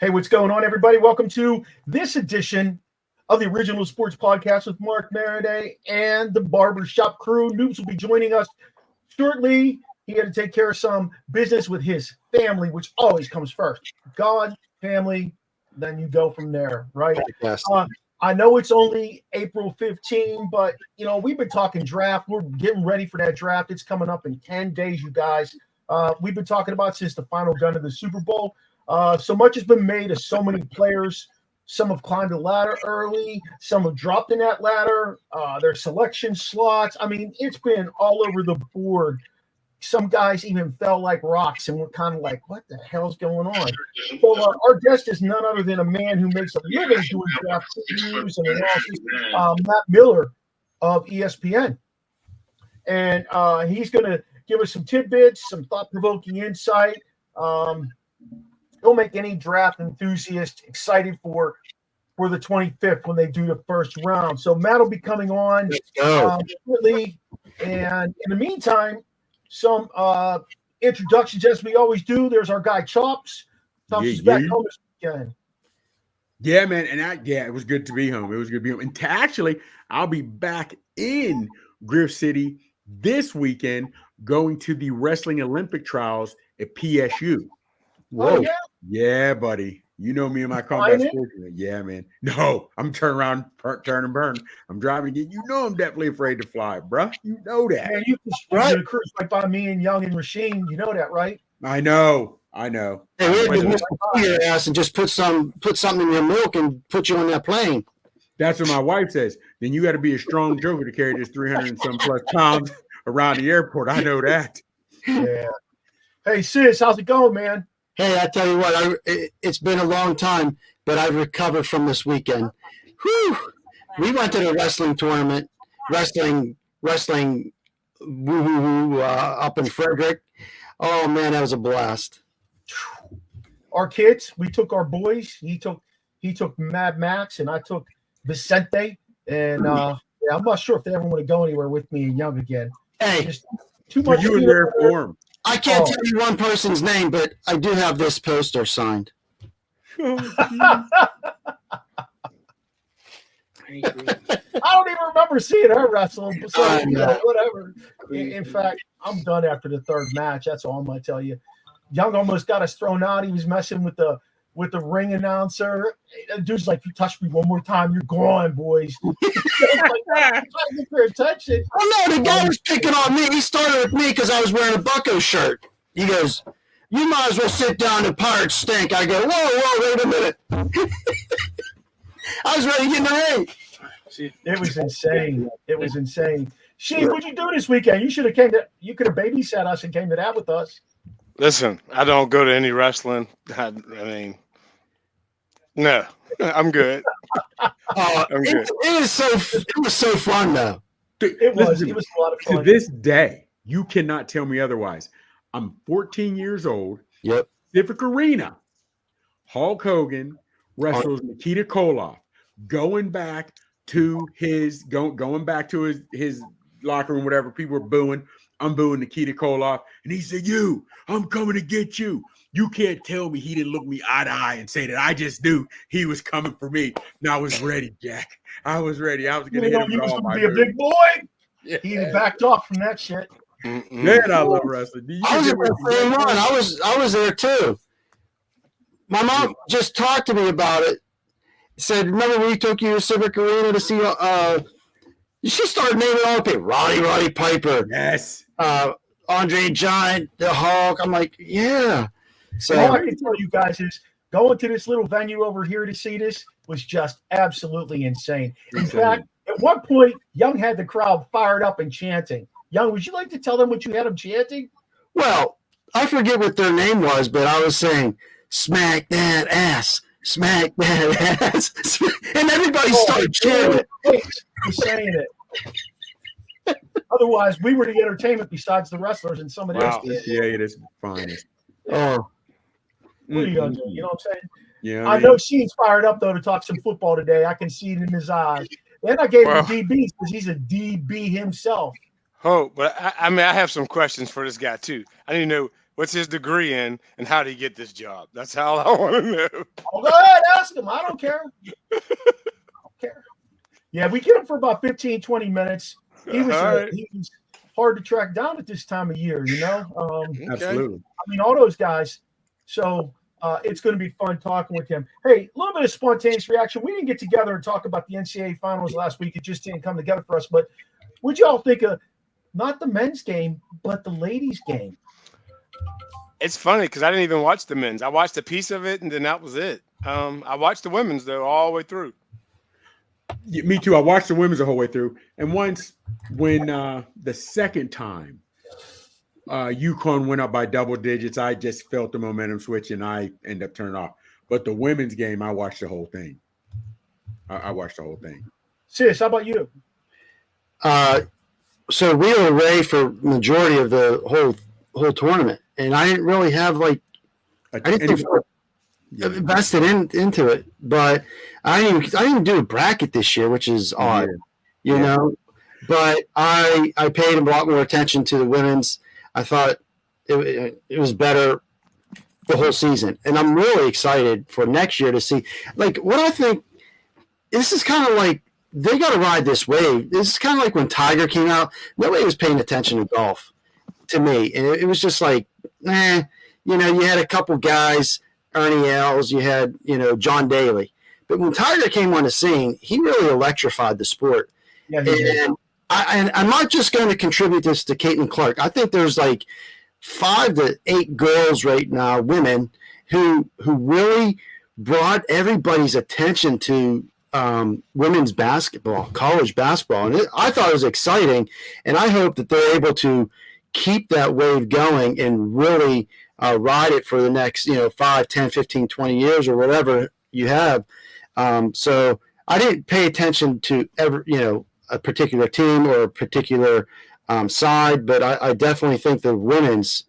Hey, what's going on, everybody? Welcome to this edition of the Original Sports Podcast with Mark Maradei and the Barbershop crew. Noobs will be joining us shortly. He had to take care of some business with his family, which always comes first. God, family, then you go from there, right? Yes. I know it's only April 15, but, we've been talking draft. We're getting ready for that draft. It's coming up in 10 days, you guys. We've been talking about since the final gun of the Super Bowl. So much has been made of so many players. Some have climbed the ladder early. Some have dropped in that ladder. Their selection slots. I mean, it's been all over the board. Some guys even fell like rocks and were kind of like, what the hell's going on? So our guest is none other than a man who makes a living doing draft previews and analysis, Matt Miller of ESPN. And he's going to give us some tidbits, some thought-provoking insight. He'll make any draft enthusiast excited for the 25th when they do the first round. So Matt will be coming on shortly. And in the meantime, some introductions as we always do. There's our guy Chops. Chops is back home this weekend. Yeah, man. And it was good to be home. It was good to be home. And actually, I'll be back in Griff City this weekend going to the Wrestling Olympic trials at PSU. Whoa. Oh, yeah? Yeah, buddy. You know me and my combat sports. Yeah, man. No, I'm turning around, turn and burn. I'm driving again. You know I'm definitely afraid to fly, bro. You know that. Man, you can cruise right by me and Young and Rashene. You know that, right? I know. Hey, we had to your ass and just put something in your milk and put you on that plane. That's what my wife says. Then you got to be a strong joker to carry this 300 and some plus pounds around the airport. I know that. Yeah. Hey, sis, how's it going, man? Hey, I tell you what, it's been a long time, but I've recovered from this weekend. Whew. We went to the wrestling tournament, wrestling up in Frederick. Oh, man, that was a blast. Our kids, we took our boys. He took Mad Max, and I took Vicente. And I'm not sure if they ever want to go anywhere with me and Young again. Hey, just too much. You in their form. I can't tell you one person's name, but I do have this poster signed. I don't even remember seeing her wrestle. So, whatever. In fact, I'm done after the third match. That's all I'm going to tell you. Young almost got us thrown out. He was messing with the ring announcer. The dude's like, "You touch me one more time, you're gone, boys." Trying to get their attention. Oh no, the guy was picking on me. He started with me because I was wearing a Bucko shirt. He goes, "You might as well sit down. The Pirates stink." I go, "Whoa, wait a minute." I was ready to get in the ring. It was insane. Sheen, what'd you do this weekend? You could have babysat us and came to that with us. Listen, I don't go to any wrestling. I mean, no, I'm good. I'm good. It was so fun though. It was a lot of fun. To this day, you cannot tell me otherwise. I'm 14 years old. Yep. Pacific Arena. Hulk Hogan wrestles Nikita Koloff. Going back to his locker room, whatever. People were booing. I'm booing Nikita Koloff. And he said, I'm coming to get you. You can't tell me he didn't look me eye to eye and say that. I just knew he was coming for me. And I was ready, Jack. I was ready. I was going to hit him with all my be a big boy. Yeah. He backed off from that shit. Man, I love wrestling. I was at the same one. I was there too. My mom just talked to me about it. Said, "Remember when we took you to Civic Arena to see?" She started naming all the people. Roddy Piper. Yes. Andre Giant, the Hulk. I'm like, yeah. So all I can tell you guys is going to this little venue over here to see this was just absolutely insane. In fact, at one point, Young had the crowd fired up and chanting. Young, would you like to tell them what you had them chanting? Well, I forget what their name was, but I was saying, "Smack that ass, smack that ass," and everybody started chanting. He's saying it. Otherwise, we were the entertainment besides the wrestlers and somebody else. Yeah, it is fine. Oh, what are you gonna do? You know what I'm saying? Yeah, I know Sheen's fired up though to talk some football today. I can see it in his eyes. And I gave him DB because he's a DB himself. Oh, but I have some questions for this guy too. I need to know What's his degree in, and how did he get this job? That's all I want to know. Oh, go ahead, ask him. I don't care. Care. Yeah, we get him for about 15, 20 minutes. He was Right. he was hard to track down at this time of year, Okay. Absolutely. I mean, all those guys. So it's going to be fun talking with him. Hey, a little bit of spontaneous reaction. We didn't get together and talk about the NCAA Finals last week. It just didn't come together for us. But what'd y'all think of not the men's game, but the ladies' game? It's funny because I didn't even watch the men's. I watched a piece of it, and then that was it. I watched the women's, though, all the way through. Yeah, me too. I watched the women's the whole way through. And once when the second time UConn went up by double digits, I just felt the momentum switch and I ended up turning off. But the women's game, I watched the whole thing. I watched the whole thing. Sis, how about you? So we were away for majority of the whole tournament, and I didn't really have I didn't invested into it, but I didn't do a bracket this year, which is odd, you know. But I paid a lot more attention to the women's. I thought it was better the whole season, and I'm really excited for next year to see. What I think, this is kind of like they got to ride this wave. This is kind of like when Tiger came out. Nobody was paying attention to golf, to me, and it was just like, you had a couple guys, Ernie Els, you had, John Daly. But when Tiger came on the scene, he really electrified the sport. Yeah, and I'm not just going to contribute this to Caitlin Clark. I think there's 5 to 8 girls right now, women, who really brought everybody's attention to women's basketball, college basketball. And I thought it was exciting, and I hope that they're able to keep that wave going and really ride it for the next 5, 10, 15, 20 years or whatever you have. So I didn't pay attention to a particular team or a particular side, but I definitely think the women's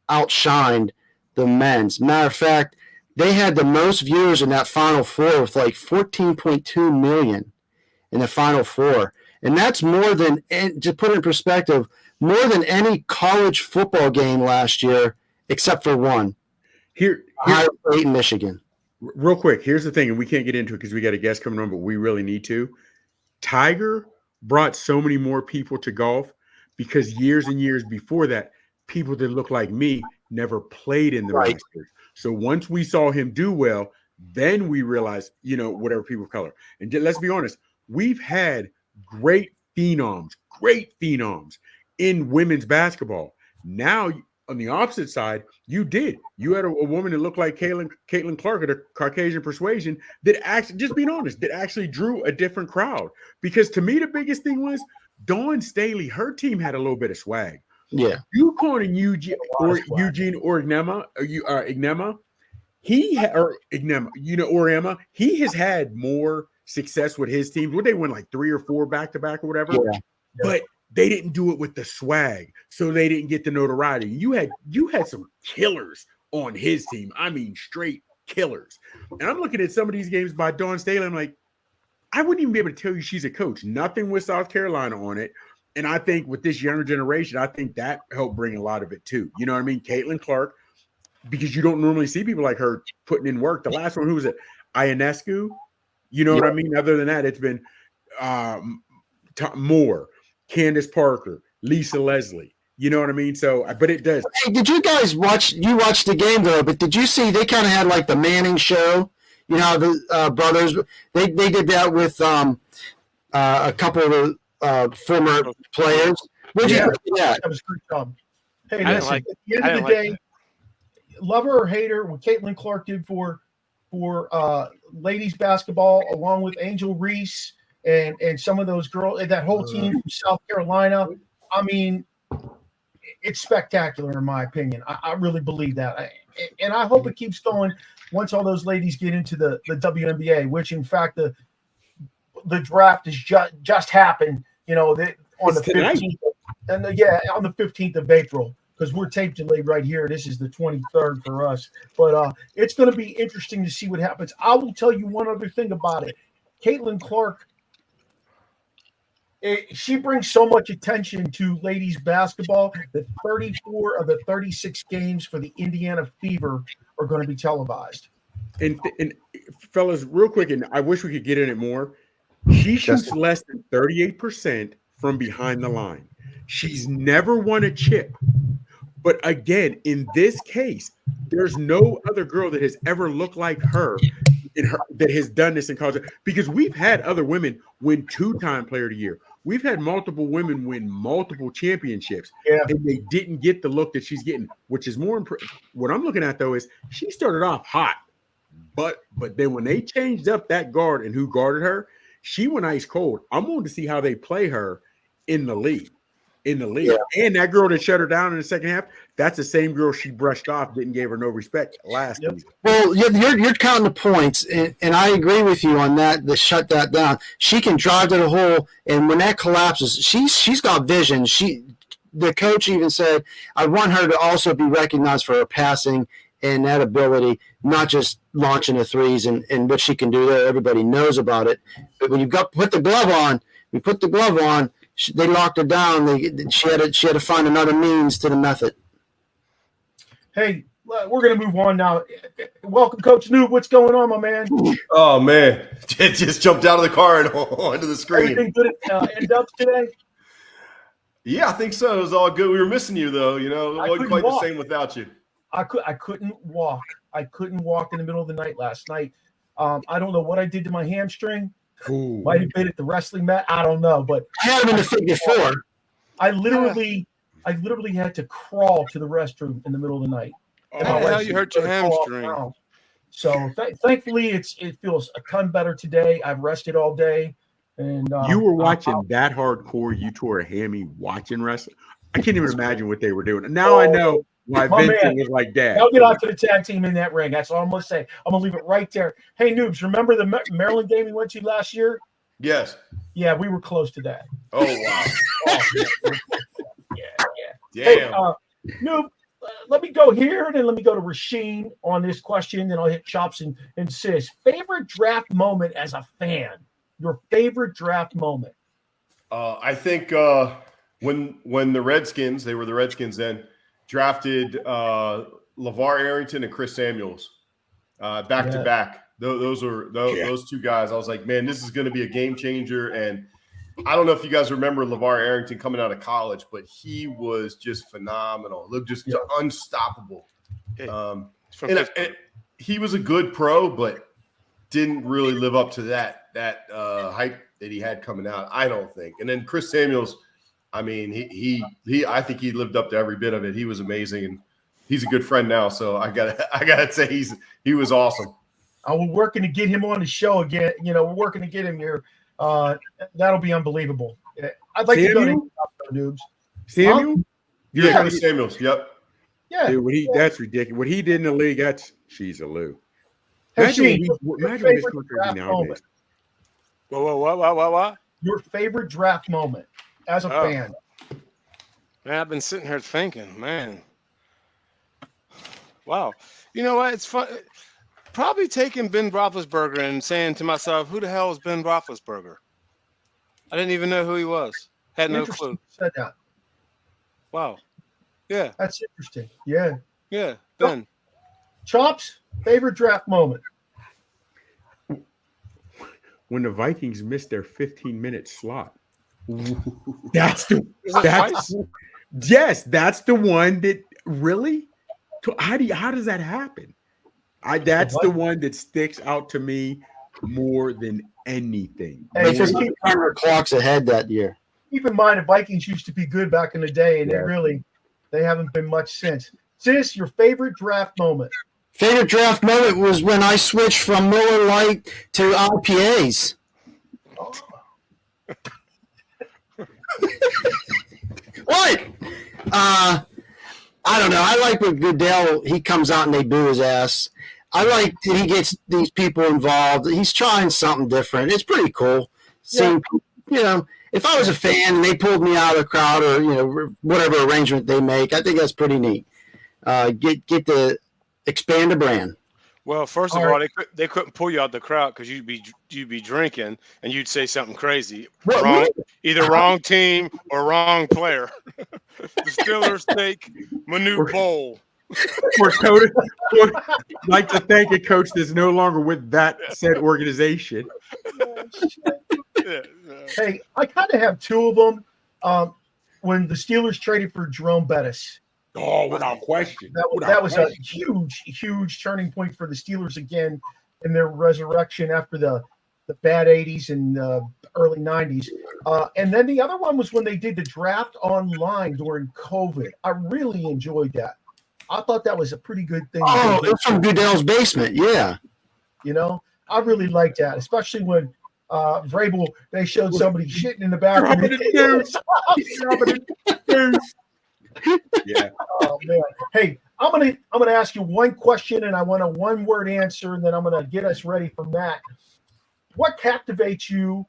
outshined the men's. Matter of fact, they had the most viewers in that Final Four with 14.2 million in the Final Four. And that's more than, to put it in perspective, more than any college football game last year, except for one. Ohio State and Michigan. Real quick, here's the thing, and we can't get into it because we got a guest coming on, but we really need to. Tiger brought so many more people to golf because years and years before that, people that look like me never played in the Masters. So once we saw him do well, then we realized, whatever people of color. And let's be honest, we've had great phenoms in women's basketball. Now, on the opposite side, you had a woman that looked like Caitlin Clark of the Caucasian persuasion that actually, just being honest, that actually drew a different crowd. Because to me, the biggest thing was Dawn Staley, her team had a little bit of swag. Yeah. UConn and Eugene or Ignema, he has had more success with his teams. Would they win 3 or 4 back-to-back or whatever? Yeah. But they didn't do it with the swag, so they didn't get the notoriety. You had some killers on his team. I mean, straight killers. And I'm looking at some of these games by Dawn Staley. I'm like, I wouldn't even be able to tell you she's a coach. Nothing with South Carolina on it. And I think with this younger generation, I think that helped bring a lot of it too. You know what I mean? Caitlin Clark, because you don't normally see people like her putting in work. The last one, who was it? Ionescu. You know what I mean? Other than that, it's been Moore, Candace Parker, Lisa Leslie. You know what I mean? So, but it does. Hey, did you guys watch? You watched the game though, but did you see they kind of had the Manning show? The brothers. They did that with a couple of the former players. What did you think of that? That was a great job. Hey, I listen, at the end of the day, love her or hate her, what Caitlin Clark did for ladies basketball, along with Angel Reese and some of those girls, and that whole team from South Carolina. I mean, it's spectacular in my opinion. I really believe that. And I hope it keeps going once all those ladies get into the WNBA, which in fact the draft has just happened, on the 15th. And on the 15th of April, because we're taped delayed right here. This is the 23rd for us. But it's going to be interesting to see what happens. I will tell you one other thing about it. Caitlin Clark, she brings so much attention to ladies basketball that 34 of the 36 games for the Indiana Fever are going to be televised. And fellas, real quick, and I wish we could get in it more. She shoots less than 38% from behind the line. She's never won a chip. But again, in this case, there's no other girl that has ever looked like her, that has done this in college. Because we've had other women win 2-time player of the year. We've had multiple women win multiple championships, and they didn't get the look that she's getting, which is more impressive. What I'm looking at, though, is she started off hot. But then when they changed up that guard and who guarded her, she went ice cold. I'm going to see how they play her in the league. Yeah. And that girl that shut her down in the second half, that's the same girl she brushed off, didn't give her no respect last season. Well, you're counting the points, and I agree with you on that, to shut that down. She can drive to the hole, and when that collapses, she's got vision. The coach even said, I want her to also be recognized for her passing and that ability, not just launching the threes and what she can do there. Everybody knows about it. But when you put the glove on, they locked her down. She had to find another means to the method. Hey, we're going to move on now. Welcome, Coach Noob. What's going on, my man? Oh, man. It just jumped out of the car and onto the screen. Everything good at N-Dubs today? Yeah, I think so. It was all good. We were missing you, though. It wasn't quite the same without you. I couldn't walk. I couldn't walk in the middle of the night last night. I don't know what I did to my hamstring. Ooh. Might have been at the wrestling mat. I don't know, but I had him in the figure four. I literally had to crawl to the restroom in the middle of the night. Oh, how the hell you hurt your hamstring? So thankfully, it feels a ton better today. I've rested all day, and you were watching that hardcore. You tore a hammy watching wrestling. I can't even imagine what they were doing. Now I know why Vincent was like that. I'll get out to the tag team in that ring. That's all I'm going to say. I'm going to leave it right there. Hey, Noobs, remember the Maryland game we went to last year? Yes. Yeah, we were close to that. Oh, wow. Yeah. Damn. Hey, Noob, let me go here, and then let me go to Rashene on this question, then I'll hit Chops and Sis. Favorite draft moment as a fan? Your favorite draft moment? I think when the Redskins, they were the Redskins then, drafted LeVar Arrington and Chris Samuels back to back. Those two guys. I was like, man, this is going to be a game changer. And I don't know if you guys remember LeVar Arrington coming out of college, but he was just phenomenal. Looked just unstoppable. And he was a good pro, but didn't really live up to that hype that he had coming out, I don't think. And then Chris Samuels, I mean, I think he lived up to every bit of it. He was amazing, and he's a good friend now. So I gotta say he was awesome. We're working to get him on the show again. We're working to get him here. That'll be unbelievable. I'd like to go to Noobs. Samuel? Yeah, Chris Samuels. Yep. Yeah. Dude, that's ridiculous. What he did in the league, she's a Lou. Imagine what this country nowadays. What? Your favorite draft moment as a fan? Man, I've been sitting here thinking, man. Wow. You know what? It's fun. Probably taking Ben Roethlisberger and saying to myself, who the hell is Ben Roethlisberger? I didn't even know who he was. Had no clue. Said that. Wow. Yeah. That's interesting. Yeah. Yeah. Ben. Chops, favorite draft moment? When the Vikings missed their 15-minute slot. That's the one that really. How does that happen? That's the one that sticks out to me more than anything. They just keep their clocks ahead that year. Keep in mind, the Vikings used to be good back in the day, and they haven't been much since. Sis, your favorite draft moment? Favorite draft moment was when I switched from Miller Lite to IPAs. Oh. What? I don't know. I like when Goodell, he comes out and they boo his ass. I like that he gets these people involved. He's trying something different. It's pretty cool. Seeing, if I was a fan and they pulled me out of the crowd or, whatever arrangement they make, I think that's pretty neat. Get to expand the brand. Well, first of all, they couldn't pull you out the crowd because you'd be drinking and you'd say something crazy. Wrong. Either wrong team or wrong player. The Steelers take Manute Bowl. For coach, like to thank a coach that's no longer with that said organization. Yeah. Hey, I kind of have two of them. When the Steelers traded for Jerome Bettis, Oh, without question. that was a huge turning point for the Steelers again in their resurrection after the bad 80s and early 90s. And then the other one was when they did the draft online during COVID. I really enjoyed that. I thought that was a pretty good thing. Oh, it's from Goodell's basement. Yeah. You know, I really liked that, especially when Vrabel, they showed somebody shitting in the bathroom. Yeah. Oh man. Hey, I'm gonna ask you one question, and I want a one-word answer, and then I'm gonna get us ready for Matt. What captivates you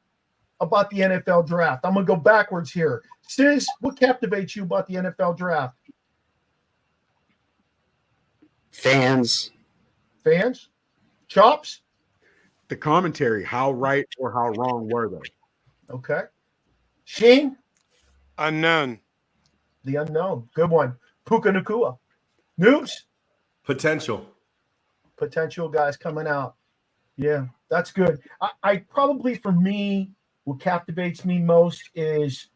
about the NFL draft? I'm gonna go backwards here. Sis, what captivates you about the NFL draft? Fans. Chops? The commentary, how right or how wrong were they? Okay. Sheen? Unknown. The unknown. Good one. Puka Nakua. Noobs? Potential Guys coming out. Yeah, that's good. I probably, for me, what captivates me most is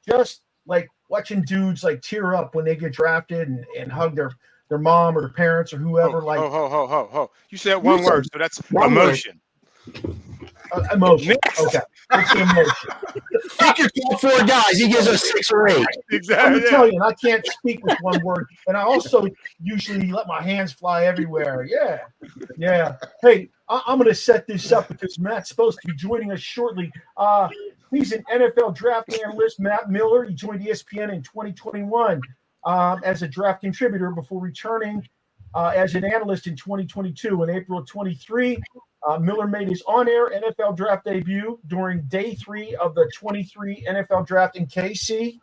just like watching dudes like tear up when they get drafted and hug their mom or their parents or whoever. You said one word, so that's emotion. Emotion. Okay. It's the emotion. Pick your top 4 guys. He gives us 6 or 8. Exactly. I'm Italian. I can't speak with one word. And I also usually let my hands fly everywhere. Yeah. Hey, I'm going to set this up because Matt's supposed to be joining us shortly. He's an NFL draft analyst, Matt Miller. He joined ESPN in 2021 as a draft contributor before returning as an analyst in 2022. In April of 23, Miller made his on-air NFL draft debut during day 3 of the 23 NFL draft in KC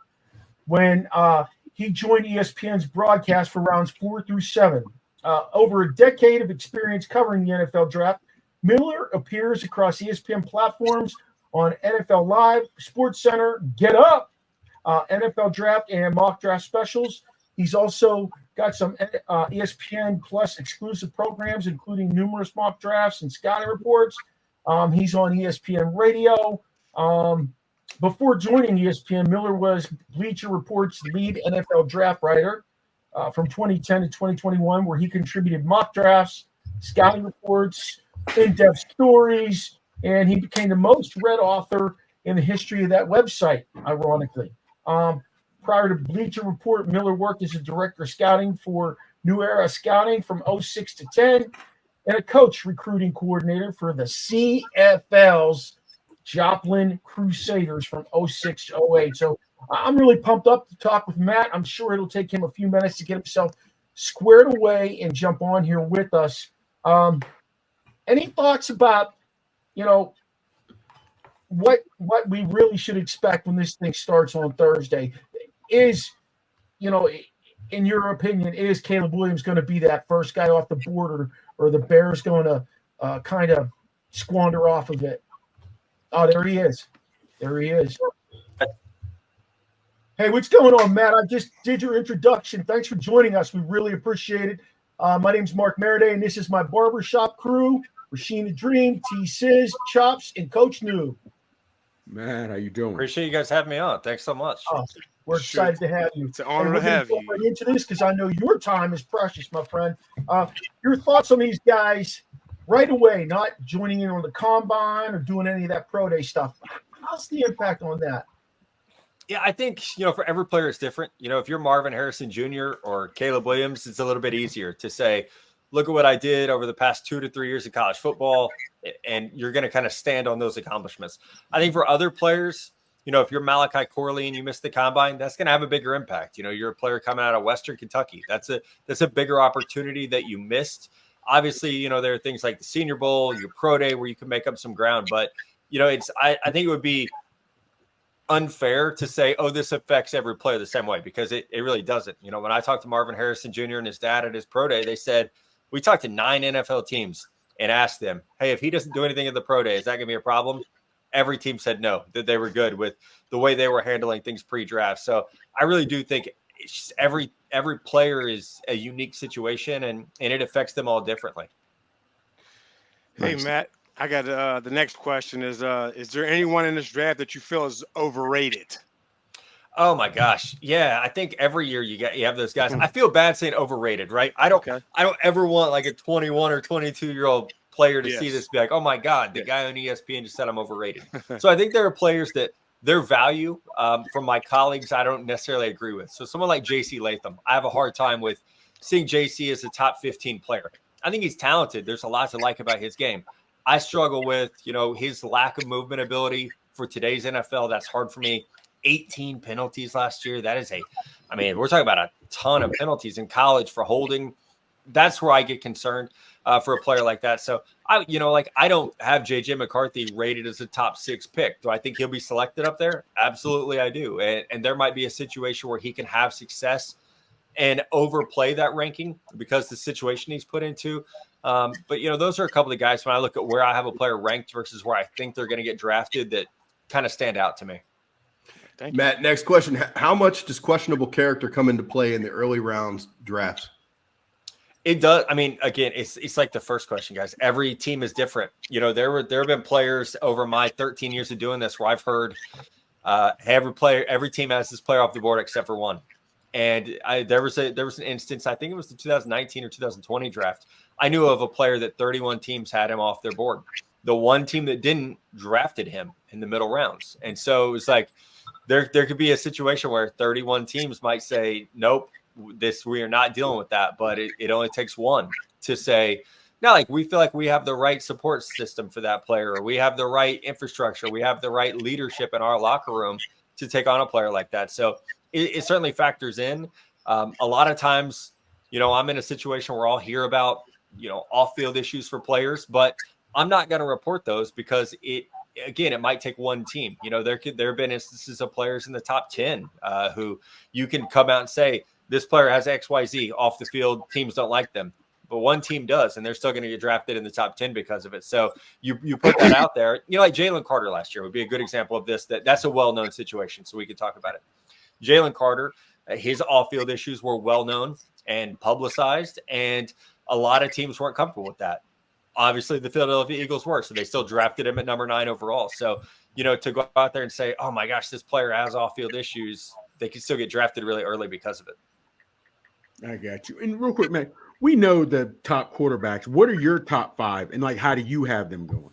when he joined ESPN's broadcast for rounds 4 through 7. Over a decade of experience covering the NFL draft, Miller appears across ESPN platforms on NFL Live, SportsCenter, Get Up, NFL Draft, and mock draft specials. He's also got some ESPN Plus exclusive programs, including numerous mock drafts and scouting reports. He's on ESPN Radio. Before joining ESPN, Miller was Bleacher Report's lead NFL draft writer from 2010 to 2021, where he contributed mock drafts, scouting reports, in-depth stories, and he became the most read author in the history of that website, ironically. Prior to Bleacher Report, Miller worked as a director of scouting for New Era Scouting from 06 to 10 and a coach recruiting coordinator for the CFL's Joplin Crusaders from 06 to 08. So I'm really pumped up to talk with Matt. I'm sure it'll take him a few minutes to get himself squared away and jump on here with us. Any thoughts about, what we really should expect when this thing starts on Thursday? Is, in your opinion, is Caleb Williams going to be that first guy off the board, or the Bears going to kind of squander off of it? Oh, there he is. Hey, what's going on, Matt? I just did your introduction. Thanks for joining us. We really appreciate it. My name's Mark Maradei, and this is my Barbershop crew: Rashene the Dream, T-Sizz, Chops, and Coach Noob. Man, how you doing? Appreciate you guys having me on. Thanks so much. We're excited to have you. It's an honor to have you. Right into this because I know your time is precious, my friend. Your thoughts on these guys right away, not joining in on the combine or doing any of that pro day stuff. How's the impact on that? Yeah, I think, for every player it's different. If you're Marvin Harrison Jr. or Caleb Williams, it's a little bit easier to say, look at what I did over the past 2 to 3 years of college football, and you're going to kind of stand on those accomplishments. I think for other players, if you're Malachi Corley and you missed the combine, that's going to have a bigger impact. You're a player coming out of Western Kentucky. That's a bigger opportunity that you missed. Obviously, there are things like the Senior Bowl, your pro day where you can make up some ground. But, I think it would be unfair to say, oh, this affects every player the same way, because it really doesn't. When I talked to Marvin Harrison Jr. and his dad at his pro day, they said, we talked to 9 NFL teams and asked them, hey, if he doesn't do anything at the pro day, is that going to be a problem? every team said no, that they were good with the way they were handling things pre-draft. So I really do think it's just every player is a unique situation, and it affects them all differently. Hey, Matt, I got the next question is there anyone in this draft that you feel is overrated? Oh my gosh. Yeah. I think every year you have those guys. I feel bad saying overrated, right? I don't ever want like a 21 or 22-year-old player to see this be like, oh my God, the guy on ESPN just said I'm overrated. So I think there are players that their value from my colleagues, I don't necessarily agree with. So someone like JC Latham, I have a hard time with seeing JC as a top 15 player. I think he's talented. There's a lot to like about his game. I struggle with, his lack of movement ability for today's NFL. That's hard for me. 18 penalties last year. That is we're talking about a ton of penalties in college for holding. That's where I get concerned for a player like that. So I don't have JJ McCarthy rated as a top 6 pick. Do I think he'll be selected up there? Absolutely, I do. And there might be a situation where he can have success and overplay that ranking because the situation he's put into. But those are a couple of guys when I look at where I have a player ranked versus where I think they're going to get drafted that kind of stand out to me. Thank you. Matt, next question. How much does questionable character come into play in the early rounds drafts? It does. I mean, again, it's like the first question, guys. Every team is different. There have been players over my 13 years of doing this where I've heard every team has this player off the board except for one. And there was an instance, I think it was the 2019 or 2020 draft. I knew of a player that 31 teams had him off their board. The one team that didn't drafted him in the middle rounds. And so it was like, there could be a situation where 31 teams might say, nope, we are not dealing with that. But it only takes one to say, no, like we feel like we have the right support system for that player, or we have the right infrastructure, we have the right leadership in our locker room to take on a player like that. So it certainly factors in. A lot of times, I'm in a situation where I'll hear about, off-field issues for players, but I'm not going to report those because it might take one team. There have been instances of players in the top 10 who you can come out and say, this player has XYZ off the field. Teams don't like them, but one team does, and they're still going to get drafted in the top 10 because of it. So you put that out there. Like Jalen Carter last year would be a good example of this. That's a well-known situation, so we can talk about it. Jalen Carter, his off-field issues were well-known and publicized, and a lot of teams weren't comfortable with that. Obviously, the Philadelphia Eagles were, so they still drafted him at number 9 overall. So, to go out there and say, oh my gosh, this player has off-field issues, they can still get drafted really early because of it. I got you. And real quick, man, we know the top quarterbacks. What are your top 5, and how do you have them going?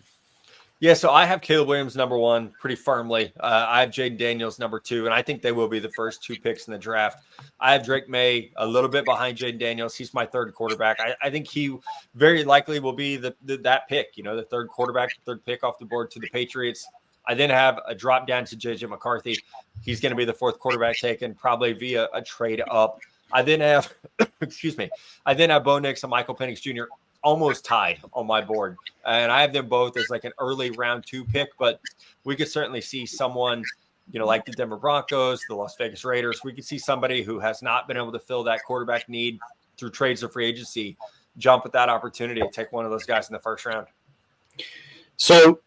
Yeah, so I have Caleb Williams number 1 pretty firmly. I have Jaden Daniels number 2, and I think they will be the first 2 picks in the draft. I have Drake May a little bit behind Jaden Daniels. He's my 3rd quarterback. I think he very likely will be that pick, the 3rd quarterback, 3rd pick off the board to the Patriots. I then have a drop down to JJ McCarthy. He's going to be the 4th quarterback taken, probably via a trade up. I then have, Bo Nix and Michael Penix Jr. almost tied on my board. And I have them both as like an early round 2 pick, but we could certainly see someone, like the Denver Broncos, the Las Vegas Raiders. We could see somebody who has not been able to fill that quarterback need through trades or free agency jump at that opportunity to take one of those guys in the 1st round. So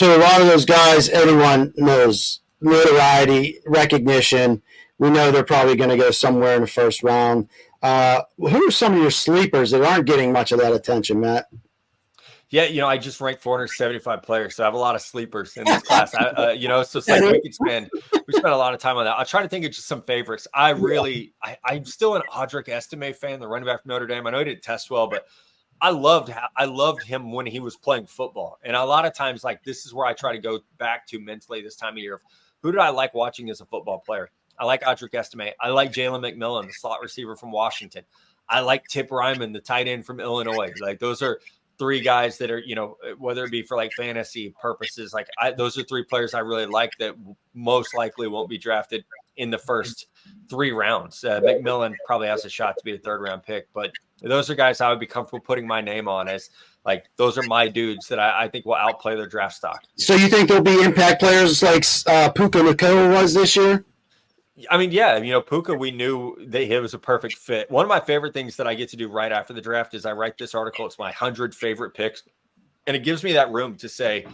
a lot of those guys, everyone knows notoriety, recognition. We know they're probably going to go somewhere in the 1st round. Who are some of your sleepers that aren't getting much of that attention, Matt? Yeah, I just ranked 475 players, so I have a lot of sleepers in this class. So it's like we spend a lot of time on that. I'll try to think of just some favorites. I'm still an Audric Estime fan, the running back from Notre Dame. I know he didn't test well, but I loved him when he was playing football. And a lot of times, this is where I try to go back to mentally this time of year. Who did I like watching as a football player? I like Audric Estime. I like Jalen McMillan, the slot receiver from Washington. I like Tip Ryman, the tight end from Illinois. Those are 3 guys that are, whether it be for fantasy purposes, those are 3 players I really like that most likely won't be drafted in the first 3 rounds. McMillan probably has a shot to be a 3rd round pick, but those are guys I would be comfortable putting my name on as those are my dudes that I think will outplay their draft stock. So you think there'll be impact players like Puka Nacua was this year? I mean, yeah, Puka, we knew that he was a perfect fit. One of my favorite things that I get to do right after the draft is I write this article. It's my 100 favorite picks. And it gives me that room to say,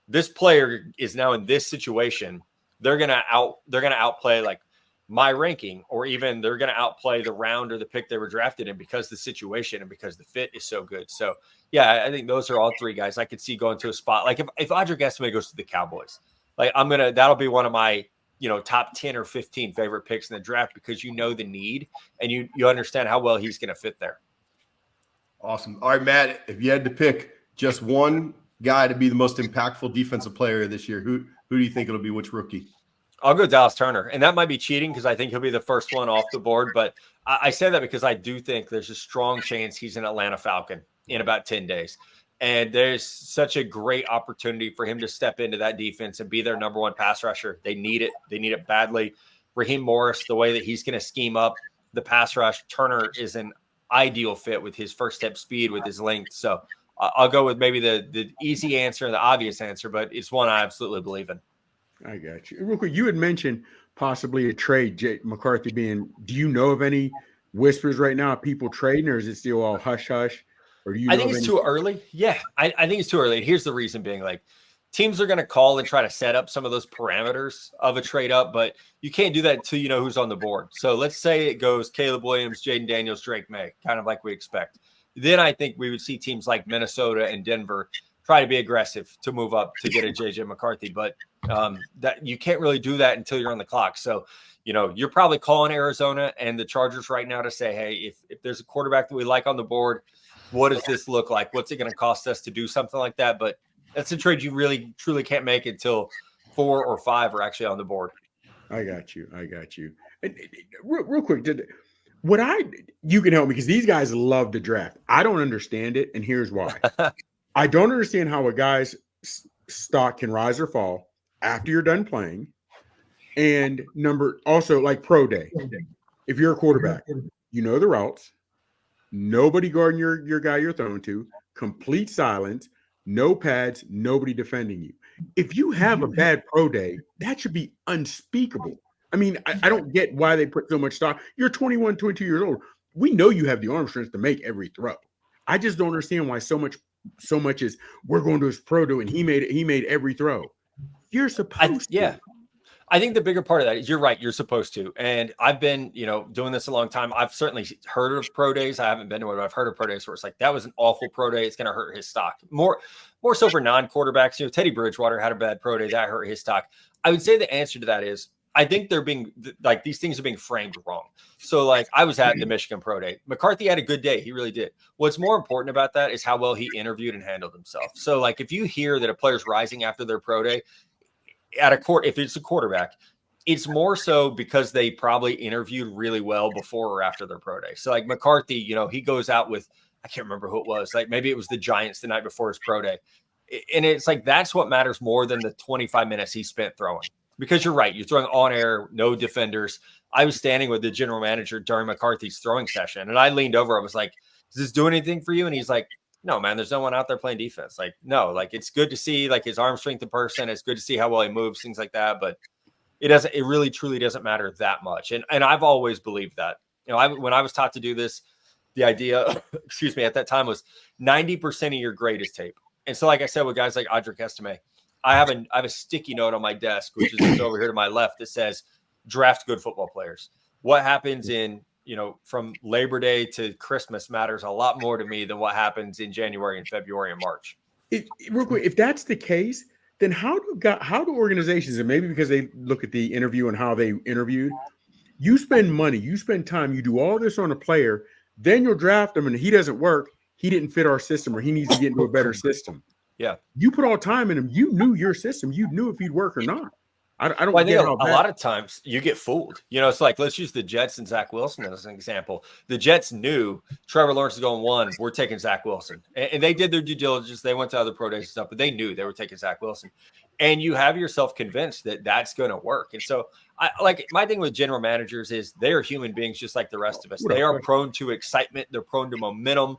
this player is now in this situation. They're gonna outplay like my ranking, or even they're gonna outplay the round or the pick they were drafted in because the situation and because the fit is so good. So yeah, I think those are all three guys I could see going to a spot. Like if Audric Estime goes to the Cowboys, like that'll be one of my top 10 or 15 favorite picks in the draft, because the need and you understand how well he's going to fit there. Awesome. All right, Matt, if you had to pick just one guy to be the most impactful defensive player this year, who do you think it'll be? Which rookie? I'll go Dallas Turner, and that might be cheating because I think he'll be the first one off the board. But I say that because I do think there's a strong chance he's an Atlanta Falcon in about 10 days. And there's such a great opportunity for him to step into that defense and be their number one pass rusher. They need it. They need it badly. Raheem Morris, the way that he's going to scheme up the pass rush, Turner is an ideal fit with his first step speed, with his length. So I'll go with maybe the easy answer, the obvious answer, but it's one I absolutely believe in. I got you. Real quick, you had mentioned possibly a trade, Jay McCarthy being. Do you know of any whispers right now of people trading, or is it still all hush hush? Or do you? I think it's too early. Yeah, I think it's too early. And here's the reason being: like, teams are going to call and try to set up some of those parameters of a trade up, but you can't do that until you know who's on the board. So let's say it goes Caleb Williams, Jaden Daniels, Drake May, kind of like we expect. Then I think we would see teams like Minnesota and Denver try to be aggressive to move up to get a JJ McCarthy, but that you can't really do that until you're on the clock. So, you're probably calling Arizona and the Chargers right now to say, hey, if there's a quarterback that we like on the board, what does this look like? What's it going to cost us to do something like that? But that's a trade you really, truly can't make until 4 or 5 are actually on the board. I got you. And real quick, you can help me because these guys love the draft. I don't understand it, and here's why. I don't understand how a guy's stock can rise or fall after you're done playing. And also like pro day. If you're a quarterback, you know the routes, nobody guarding your guy you're throwing to, complete silence, no pads, nobody defending you. If you have a bad pro day, that should be unspeakable. I mean, I don't get why they put so much stock. You're 21, 22 years old. We know you have the arm strength to make every throw. I just don't understand why so much is we're going to his pro day and he made every throw. You're supposed to. Yeah. I think the bigger part of that is you're right. You're supposed to. And I've been, doing this a long time. I've certainly heard of pro days. I haven't been to it, but I've heard of pro days where it's like, that was an awful pro day. It's going to hurt his stock. More so for non-quarterbacks. Teddy Bridgewater had a bad pro day. That hurt his stock. I would say the answer to that is, I think they're being like, these things are being framed wrong. So like I was at the Michigan pro day. McCarthy had a good day. He really did. What's more important about that is how well he interviewed and handled himself. So like, if you hear that a player's rising after their pro day, if it's a quarterback, it's more so because they probably interviewed really well before or after their pro day. So like McCarthy, he goes out with, I can't remember who it was. Like maybe it was the Giants the night before his pro day. And it's like, that's what matters more than the 25 minutes he spent throwing, because you're right. You're throwing on air, no defenders. I was standing with the general manager during McCarthy's throwing session, and I leaned over. I was like, does this do anything for you? And he's like, no, man, there's no one out there playing defense. Like, no, like it's good to see like his arm strength in person. It's good to see how well he moves, things like that. But it really truly doesn't matter that much. And I've always believed that. When I was taught to do this, the idea, excuse me, at that time was 90% of your grade is tape. And so, like I said, with guys like Audric Estime, I have a sticky note on my desk, which is over here to my left, that says draft good football players. What happens in from Labor Day to Christmas matters a lot more to me than what happens in January and February and March. Real quick, if that's the case, then how do organizations, and maybe because they look at the interview and how they interviewed, you spend money, you spend time, you do all this on a player, then you'll draft him and he doesn't work, he didn't fit our system, or he needs to get into a better system. Yeah. You put all time in him, you knew your system, you knew if he'd work or not. I don't I think a lot of times you get fooled. It's like, let's use the Jets and Zach Wilson as an example. The Jets knew Trevor Lawrence is going 1. We're taking Zach Wilson. And they did their due diligence. They went to other pro days and stuff, but they knew they were taking Zach Wilson. And you have yourself convinced that that's going to work. And so my thing with general managers is they are human beings just like the rest of us. They are prone to excitement. They're prone to momentum.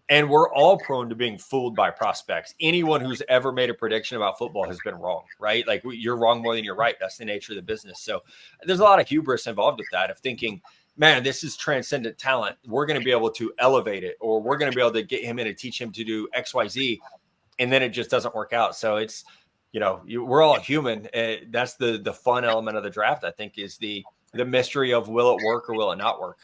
And we're all prone to being fooled by prospects. Anyone who's ever made a prediction about football has been wrong, right? Like you're wrong more than you're right. That's the nature of the business. So there's a lot of hubris involved with that, of thinking, man, this is transcendent talent. We're going to be able to elevate it, or we're going to be able to get him in and teach him to do X, Y, Z. And then it just doesn't work out. So we're all human. That's the fun element of the draft, I think, is the mystery of will it work or will it not work?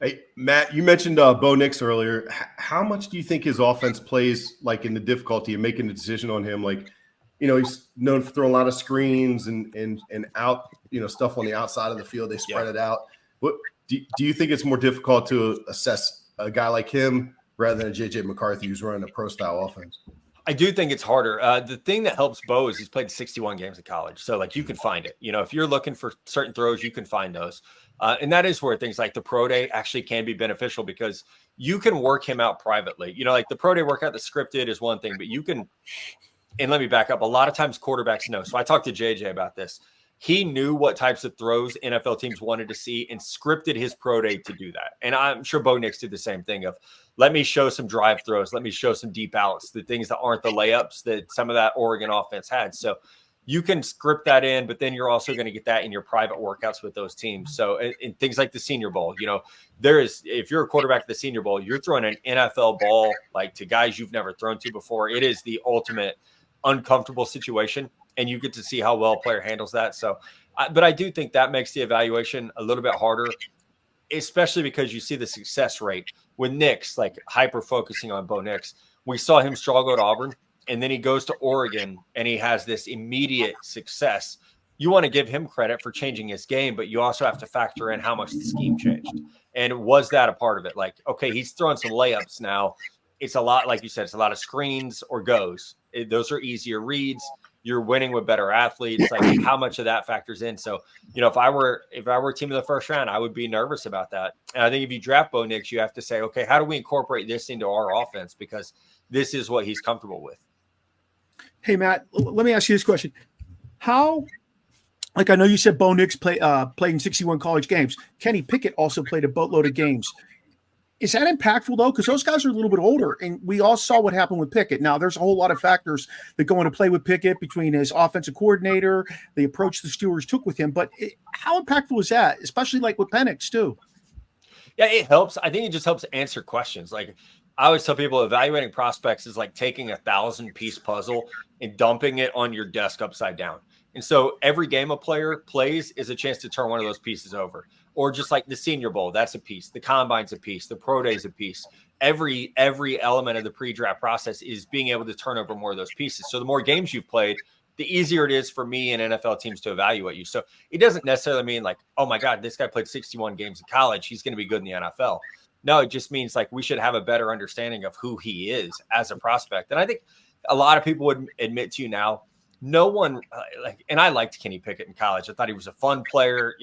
Hey, Matt, you mentioned Bo Nix earlier. How much do you think his offense plays like in the difficulty of making a decision on him? Like, he's known for throwing a lot of screens and out, stuff on the outside of the field. They spread it out. What do you think it's more difficult to assess a guy like him rather than a JJ McCarthy who's running a pro style offense? I do think it's harder. The thing that helps Bo is he's played 61 games in college. So like you can find it, if you're looking for certain throws, you can find those. And that is where things like the pro day actually can be beneficial because you can work him out privately. Like the pro day workout, the scripted is one thing, but you can, and let me back up. A lot of times quarterbacks know. So I talked to JJ about this. He knew what types of throws NFL teams wanted to see and scripted his pro day to do that. And I'm sure Bo Nix did the same thing of, let me show some drive throws. Let me show some deep outs, the things that aren't the layups that some of that Oregon offense had. So you can script that in, but then you're also going to get that in your private workouts with those teams. So in things like the Senior Bowl, if you're a quarterback at the Senior Bowl, you're throwing an NFL ball like to guys you've never thrown to before. It is the ultimate uncomfortable situation, and you get to see how well a player handles that. So, but I do think that makes the evaluation a little bit harder, especially because you see the success rate with Nix, like hyper focusing on Bo Nix. We saw him struggle at Auburn, and then he goes to Oregon and he has this immediate success. You want to give him credit for changing his game, but you also have to factor in how much the scheme changed. And was that a part of it? Like, okay, he's throwing some layups now. It's a lot, like you said, it's a lot of screens or goes. Those are easier reads. You're winning with better athletes. Like how much of that factors in? So, if I were a team in the first round, I would be nervous about that. And I think if you draft Bo Nix, you have to say, okay, how do we incorporate this into our offense? Because this is what he's comfortable with. Hey, Matt, let me ask you this question. How, like I know you said Bo Nix played in 61 college games. Kenny Pickett also played a boatload of games. Is that impactful, though? Because those guys are a little bit older, and we all saw what happened with Pickett. Now, there's a whole lot of factors that go into play with Pickett between his offensive coordinator, the approach the Steelers took with him. But how impactful is that, especially like with Penix, too? Yeah, it helps. I think it just helps answer questions. Like I always tell people, evaluating prospects is like taking 1,000-piece puzzle and dumping it on your desk upside down. And so every game a player plays is a chance to turn one of those pieces over. Or just like the Senior Bowl, that's a piece. The Combine's a piece. The Pro Day's a piece. Every element of the pre-draft process is being able to turn over more of those pieces. So the more games you've played, the easier it is for me and NFL teams to evaluate you. So it doesn't necessarily mean like, oh my God, this guy played 61 games in college, he's going to be good in the NFL. No, it just means like we should have a better understanding of who he is as a prospect. And I think a lot of people would admit to you now, no one and I liked Kenny Pickett in college. I thought he was a fun player.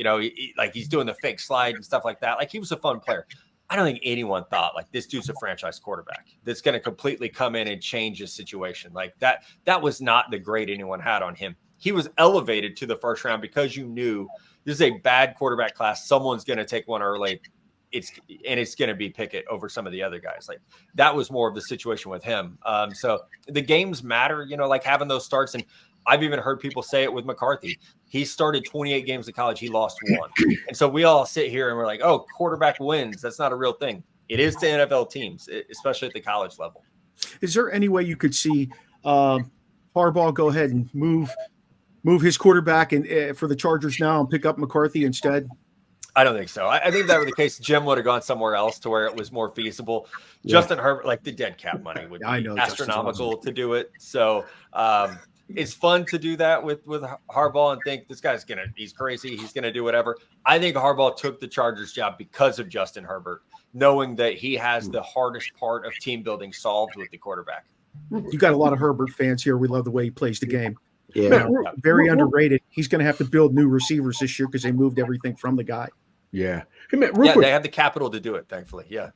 He's doing the fake slide and stuff like that. Like he was a fun player. I don't think anyone thought like this dude's a franchise quarterback that's going to completely come in and change his situation. Like that was not the grade anyone had on him. He was elevated to the first round because you knew this is a bad quarterback class. Someone's going to take one early. It's going to be Pickett over some of the other guys. Like that was more of the situation with him. So the games matter, like having those starts. And I've even heard people say it with McCarthy. He started 28 games in college. He lost one. And so we all sit here and we're like, oh, quarterback wins. That's not a real thing. It is to NFL teams, especially at the college level. Is there any way you could see Harbaugh go ahead and move his quarterback and for the Chargers now and pick up McCarthy instead? I don't think so. I think if that were the case, Jim would have gone somewhere else to where it was more feasible. Yeah. Justin Herbert, like the dead cap money would be astronomical to do it. So it's fun to do that with Harbaugh and think this guy's he's crazy. He's going to do whatever. I think Harbaugh took the Chargers job because of Justin Herbert, knowing that he has the hardest part of team building solved with the quarterback. You got a lot of Herbert fans here. We love the way he plays the game. Yeah. Very underrated. He's going to have to build new receivers this year because they moved everything from the guy. Yeah. Hey, man, real quick. They have the capital to do it, thankfully. Yeah.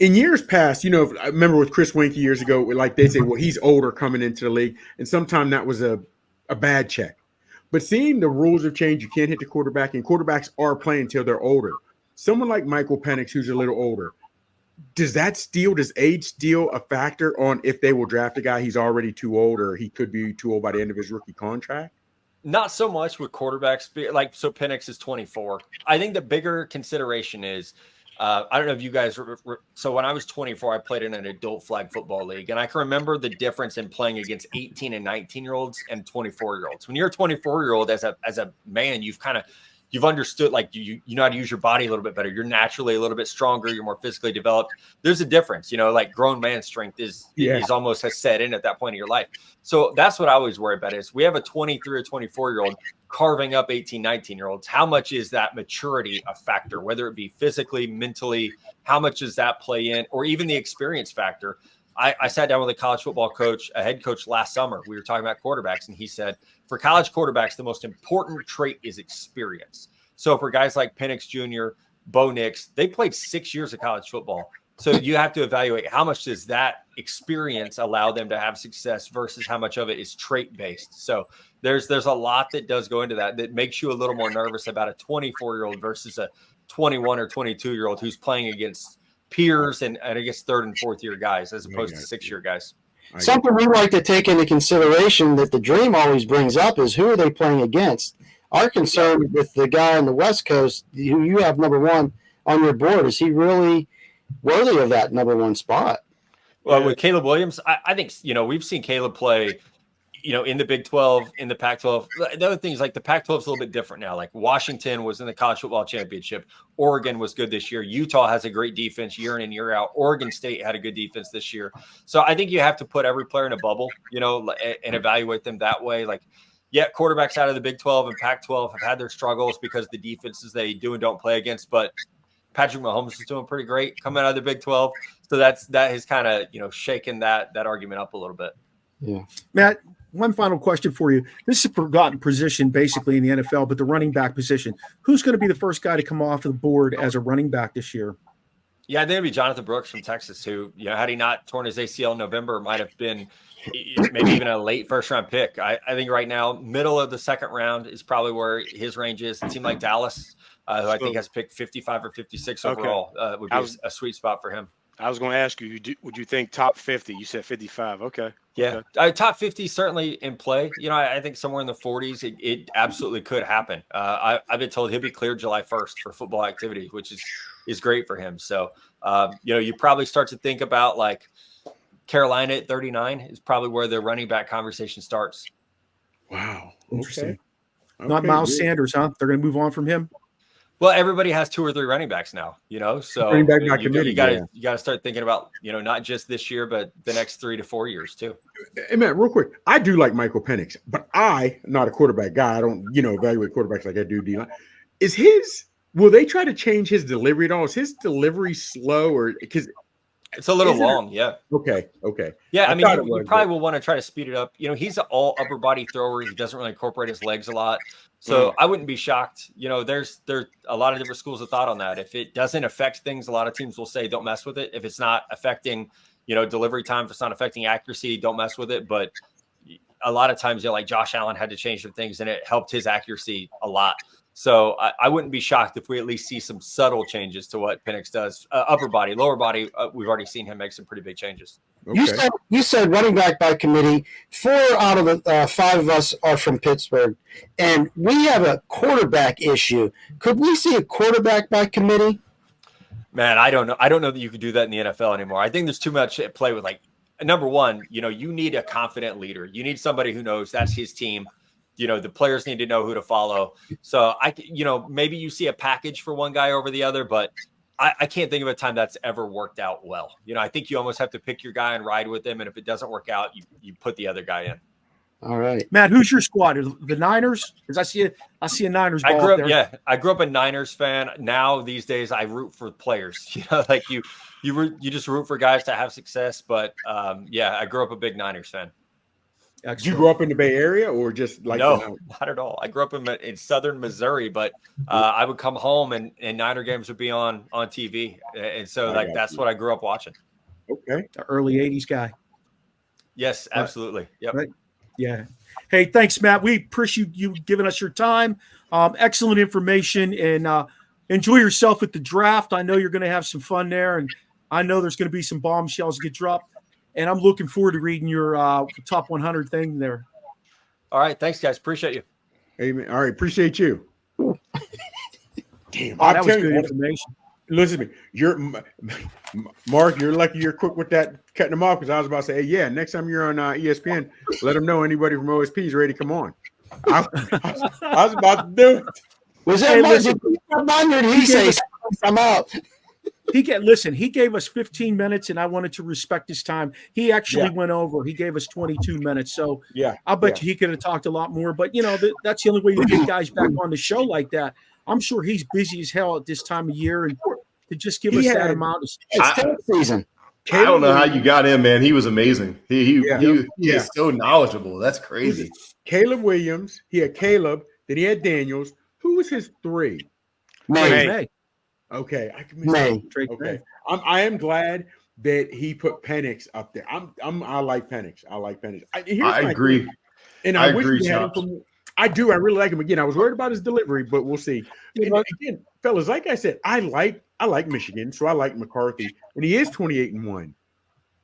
In years past, I remember with Chris Winkie years ago, like they say, well, he's older coming into the league. And sometimes that was a bad check. But seeing the rules have changed, you can't hit the quarterback, and quarterbacks are playing until they're older. Someone like Michael Penix, who's a little older, does age steal a factor on if they will draft a guy he's already too old or he could be too old by the end of his rookie contract? Not so much with quarterbacks. So Penix is 24. I think the bigger consideration is I don't know if you guys so when I was 24, I played in an adult flag football league, and I can remember the difference in playing against 18 and 19-year-olds and 24-year-olds. When you're a 24-year-old, as a man, you've understood, like you know how to use your body a little bit better. You're naturally a little bit stronger. You're more physically developed. There's a difference, like grown man strength is almost has set in at that point in your life. So that's what I always worry about is we have a 23 or 24-year-old carving up 18, 19-year-olds. How much is that maturity a factor, whether it be physically, mentally, how much does that play in, or even the experience factor? I sat down with a college football coach, a head coach last summer. We were talking about quarterbacks, and he said, for college quarterbacks, the most important trait is experience. So for guys like Penix Jr., Bo Nix, they played 6 years of college football. So you have to evaluate how much does that experience allow them to have success versus how much of it is trait-based. So there's a lot that does go into that makes you a little more nervous about a 24-year-old versus a 21 or 22-year-old who's playing against peers and I guess third and fourth year guys as opposed to 6 year guys. Something we like to take into consideration that the Dream always brings up is who are they playing against? Our concern with the guy on the West Coast who you have number one on your board, is he really worthy of that number one spot? Well, with Caleb Williams, I think, we've seen Caleb play, in the Big 12, in the Pac-12. The other thing is like the Pac-12 is a little bit different now. Like Washington was in the college football championship. Oregon was good this year. Utah has a great defense year in and year out. Oregon State had a good defense this year. So I think you have to put every player in a bubble, and evaluate them that way. Like, yeah, quarterbacks out of the Big 12 and Pac-12 have had their struggles because the defenses they do and don't play against, but Patrick Mahomes is doing pretty great coming out of the Big 12. So that has kind of, shaken that argument up a little bit. Yeah. Matt, one final question for you. This is a forgotten position basically in the NFL, but the running back position. Who's going to be the first guy to come off of the board as a running back this year? Yeah, I think it'd be Jonathan Brooks from Texas, who, had he not torn his ACL in November, might have been maybe even a late first-round pick. I think right now, middle of the second round is probably where his range is. A team like Dallas, who I think has picked 55 or 56 overall, would be a sweet spot for him. I was going to ask you, would you think top 50? You said 55. Okay. Yeah. Okay. Top 50 certainly in play. I think somewhere in the 40s, it absolutely could happen. I've been told he'll be cleared July 1st for football activity, which is great for him. So, you probably start to think about like Carolina at 39 is probably where the running back conversation starts. Wow. Interesting. Okay. Not Miles good. Sanders, huh? They're going to move on from him? Well, everybody has 2 or 3 running backs now, so Running back by you committee, got to start thinking about, not just this year, but the next 3 to 4 years too. Hey, man, real quick. I do like Michael Penix, but I'm not a quarterback guy. I don't, evaluate quarterbacks like I do D-line. Will they try to change his delivery at all? Is his delivery slow or because it's a little long? Yeah. Okay. Yeah. I mean, you probably will want to try to speed it up. He's an all upper body thrower. He doesn't really incorporate his legs a lot. So I wouldn't be shocked. There's a lot of different schools of thought on that. If it doesn't affect things, a lot of teams will say, don't mess with it. If it's not affecting, delivery time, if it's not affecting accuracy, don't mess with it. But a lot of times, like Josh Allen had to change some things and it helped his accuracy a lot. So I wouldn't be shocked if we at least see some subtle changes to what Penix does. Upper body, lower body, we've already seen him make some pretty big changes. Okay. You said running back by committee. 4 out of the 5 of us are from Pittsburgh, and we have a quarterback issue. Could we see a quarterback by committee? Man, I don't know. I don't know that you could do that in the NFL anymore. I think there's too much at play with, like, number one, you need a confident leader. You need somebody who knows that's his team. The players need to know who to follow. So maybe you see a package for one guy over the other, but I can't think of a time that's ever worked out well. I think you almost have to pick your guy and ride with him. And if it doesn't work out, you put the other guy in. All right, Matt, who's your squad? The Niners? Because I see a Niners ball up there. I grew up a Niners fan. Now these days I root for players, like you just root for guys to have success. But I grew up a big Niners fan. Excellent. Did you grow up in the Bay Area or just like no, not at all. I grew up in southern Missouri, but I would come home and Niner games would be on TV, and so that's what I grew up watching. Okay, the early '80s guy. Yes, absolutely. Yep. Right. Yeah. Hey, thanks, Matt. We appreciate you giving us your time. Excellent information, and enjoy yourself at the draft. I know you're going to have some fun there, and I know there's going to be some bombshells get dropped. And I'm looking forward to reading your top 100 thing there. All right. Thanks, guys. Appreciate you. Amen. All right. Appreciate you. Damn. That was good information. Listen to me. Mark. You're lucky you're quick with that cutting them off because I was about to say, hey, yeah, next time you're on ESPN, let them know anybody from OSP is ready to come on. I was about to do it. Was that I'm out. He gave us 15 minutes, and I wanted to respect his time. He actually went over. He gave us 22 minutes. So I'll bet you he could have talked a lot more. But that's the only way you get guys back on the show like that. I'm sure he's busy as hell at this time of year, and to just give us that amount of season. I don't know how you got him, man. He was amazing. He is so knowledgeable. That's crazy. Caleb Williams. He had Caleb. Then he had Daniels. Who was his 3? May. Okay, I can May. Okay, I am glad that he put Penix up there. I like Penix. I agree. And I agree, I do. I really like him. Again, I was worried about his delivery, but we'll see. And again, fellas, like I said, I like Michigan, so I like McCarthy, and he is 28-1.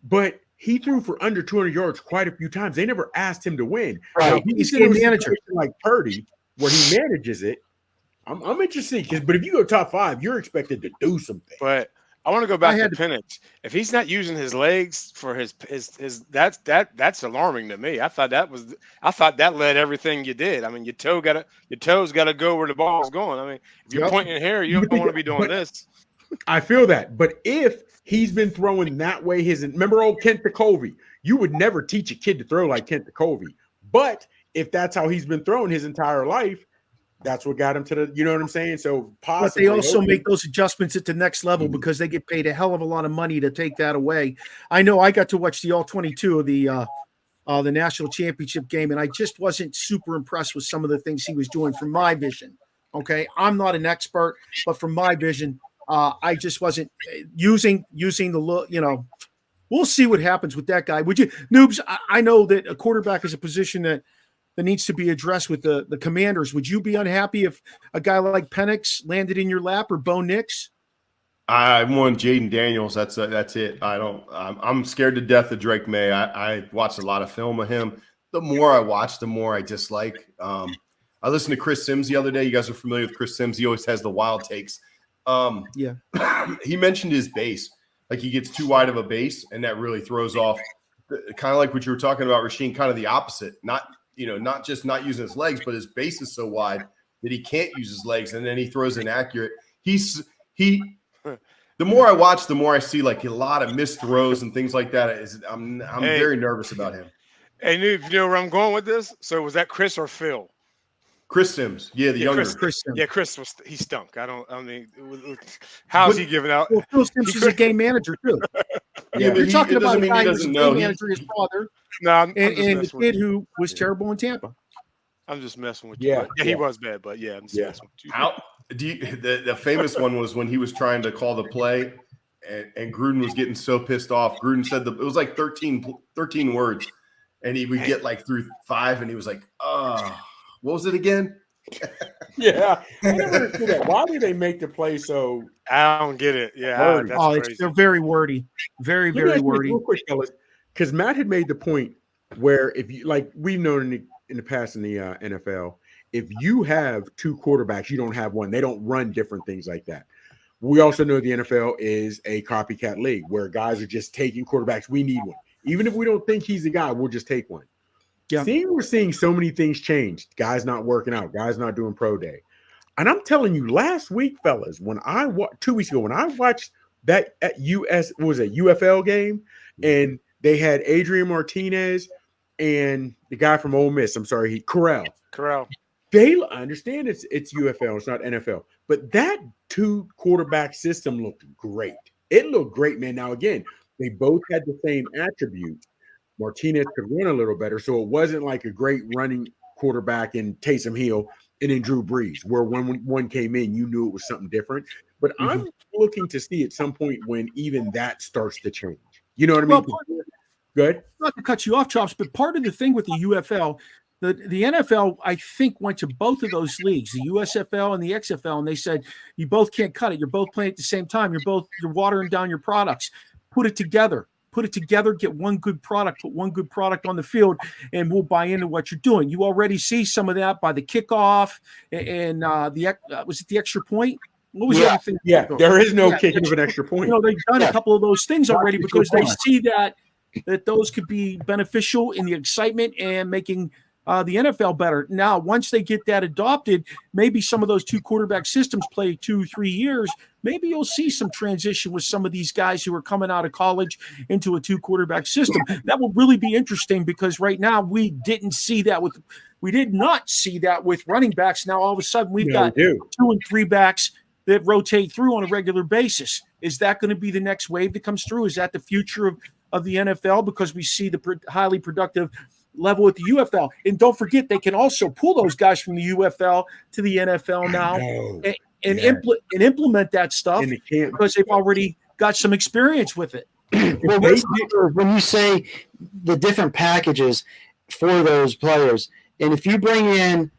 But he threw for under 200 yards quite a few times. They never asked him to win. Right. Now, he's a manager like Purdy, where he manages it. I'm interested but if you go top 5, you're expected to do something. But I want to go back to Penix. If he's not using his legs for his that's alarming to me. I thought that led everything you did. I mean, your toes gotta go where the ball's going. I mean, if you're pointing here, you don't want to be doing this. I feel that. But if he's been throwing that way, remember old Kent Kovey, you would never teach a kid to throw like Kent Kovey. But if that's how he's been throwing his entire life, that's what got him to the, you know what I'm saying? So possibly. But they also make those adjustments at the next level because they get paid a hell of a lot of money to take that away. I know I got to watch the All-22 of the national championship game, and I just wasn't super impressed with some of the things he was doing from my vision. Okay, I'm not an expert, but from my vision, I just wasn't using the look. We'll see what happens with that guy. Would you, Noobs? I know that a quarterback is a position that needs to be addressed with the Commanders. Would you be unhappy if a guy like Penix landed in your lap or Bo Nix? I want Jaden Daniels. That's it. I'm scared to death of Drake May. I watched a lot of film of him. The more I watch, the more I dislike. I listened to Chris Sims the other day. You guys are familiar with Chris Sims. He always has the wild takes. He mentioned his base. Like he gets too wide of a base, and that really throws off. Kind of like what you were talking about, Rashene, kind of the opposite. Not just not using his legs, but his base is so wide that he can't use his legs, and then he throws inaccurate. The more I watch, the more I see like a lot of missed throws and things like that. I'm very nervous about him. Hey, Noob, you know where I'm going with this? So was that Chris or Phil? Chris Sims, the younger. Chris Sims. Yeah, Chris he stunk. How's he giving out? Well, Phil Sims is a game manager too. Yeah, you're talking about a guy who's who's a a game manager, his father, and the kid who was terrible in Tampa. I'm just messing with you. Yeah, he was bad, but I'm just messing with you. The famous one was when he was trying to call the play, and Gruden was getting so pissed off. Gruden said it was like 13 words, and he would get like through 5, and he was like, what was it again? Yeah, I never understood that. Why do they make the play so? I don't get it. Yeah, they're very wordy, very wordy. Real quick, fellas, because Matt had made the point where if you like, we've known in the past in the NFL, if you have 2 quarterbacks, you don't have one. They don't run different things like that. We also know the NFL is a copycat league where guys are just taking quarterbacks. We need one, even if we don't think he's the guy. We'll just take one. Yeah. We're seeing so many things change. Guys not working out. Guys not doing pro day. And I'm telling you, last week, fellas, 2 weeks ago, when I watched that at UFL game, and they had Adrian Martinez and the guy from Ole Miss. I'm sorry, Corral. I understand it's UFL, it's not NFL, but that 2 quarterback system looked great. It looked great, man. Now again, they both had the same attributes. Martinez could run a little better, so it wasn't like a great running quarterback in Taysom Hill and in Drew Brees, where when one came in, you knew it was something different. But I'm looking to see at some point when even that starts to change. You know what I mean? Good. Not to cut you off, Chops, but part of the thing with the UFL, the NFL, I think, went to both of those leagues, the USFL and the XFL, and they said, you both can't cut it. You're both playing at the same time. You're watering down your products. Put it together, get one good product, put one good product on the field, and we'll buy into what you're doing. You already see some of that by the kickoff and was it the extra point? What was the other thing? Yeah, there is no Yeah, kicking of an extra point. You know, they've done a couple of those things already That's because they fun. see that those could be beneficial in the excitement and making the NFL better. Now, once they get that adopted, maybe some of those 2 quarterback systems play 2-3 years. Maybe you'll see some transition with some of these guys who are coming out of college into a 2 quarterback system. That will really be interesting because right now we did not see that with running backs. Now all of a sudden we've got 2 and 3 backs that rotate through on a regular basis. Is that going to be the next wave that comes through? Is that the future of the NFL? Because we see the highly productive level at the UFL. And don't forget, they can also pull those guys from the UFL to the NFL now and implement that stuff because they've already got some experience with it. Well, when you say the different packages for those players, and if you bring in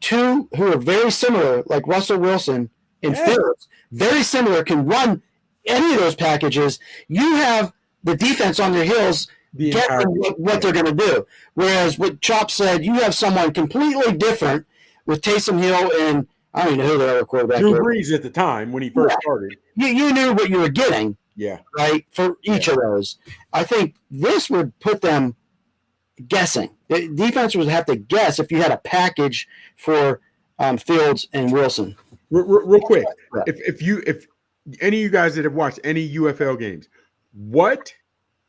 2 who are very similar, like Russell Wilson and Fields, very similar, can run any of those packages, you have the defense on their heels getting what they're going to do. Whereas what Chop said, you have someone completely different with Taysom Hill and I don't even know who the other quarterback Drew Brees at the time when he first started. You knew what you were getting. Yeah. Right? For each of those. I think this would put them guessing. The defense would have to guess if you had a package for Fields and Wilson. Real quick, if any of you guys that have watched any UFL games, what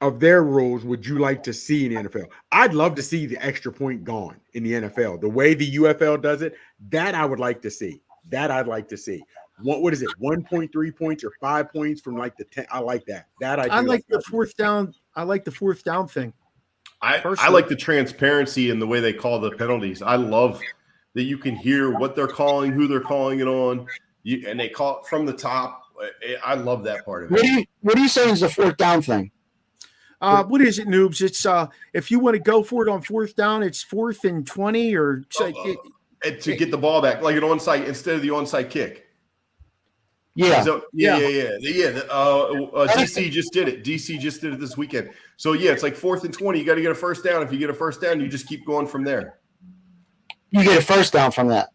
of their rules would you like to see in the NFL? I'd love to see the extra point gone in the NFL. The way the UFL does it, that I would like to see. That I'd like to see. What is it? 1.3 points or 5 points from like the 10? I like that. I like the fourth down. I like the fourth down thing. I like the transparency and the way they call the penalties. I love that you can hear what they're calling, who they're calling it on, and they call it from the top. I love that part of it. What are you saying is the fourth down thing? What is it, Noobs? It's if you want to go for it on fourth down, it's 4th and 20 or to get the ball back, like an onside instead of the onside kick. Yeah. So DC just did it. DC just did it this weekend. So it's like 4th and 20. You got to get a first down. If you get a first down, you just keep going from there. You get a first down from that.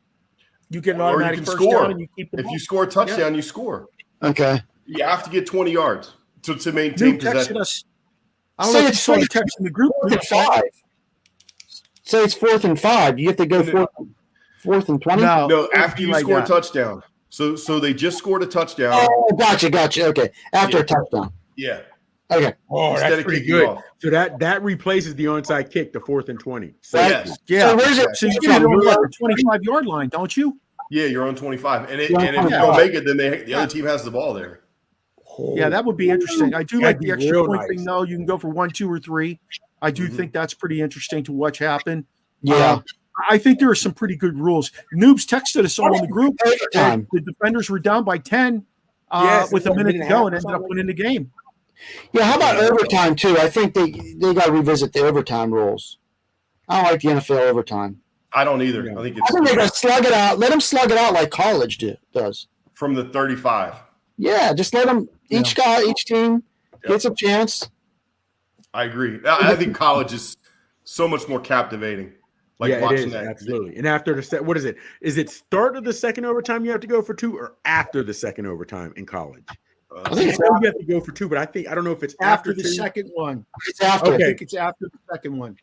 You get an automatic first score. down and you keep the ball. If you score a touchdown, you score. Okay. You have to get 20 yards to maintain possession. I don't know if you saw the text in the group. 5. Say it's 4th and 5. You have to go 4th and 20? No, after you score a touchdown. So they just scored a touchdown. Oh, gotcha. Okay. After a touchdown. Yeah. Okay. Oh, that's pretty good. So that replaces the onside kick, the 4th and 20. So yes. Yeah. So where's it? So you get it on the 25-yard line, don't you? Yeah, you're on 25. And if you don't make it, then the other team has the ball there. Yeah, that would be interesting. I do like the extra point thing, though. You can go for 1, 2, or 3. I do think that's pretty interesting to watch happen. Yeah. I think there are some pretty good rules. Noobs texted us all in the group. The defenders were down by 10 with a minute to go and ended up winning the game. Yeah, how about overtime, too? I think they got to revisit the overtime rules. I don't like the NFL overtime. I don't either. I think they got to slug it out. Let them slug it out like college does. From the 35. Yeah, just let them each team gets a chance. I agree. I think college is so much more captivating. Like watching that. Absolutely. And after what is it? Is it start of the second overtime you have to go for 2 or after the second overtime in college? I think you have to go for 2, but I don't know if it's after the 2. second one. It's after. I think it's after the second one.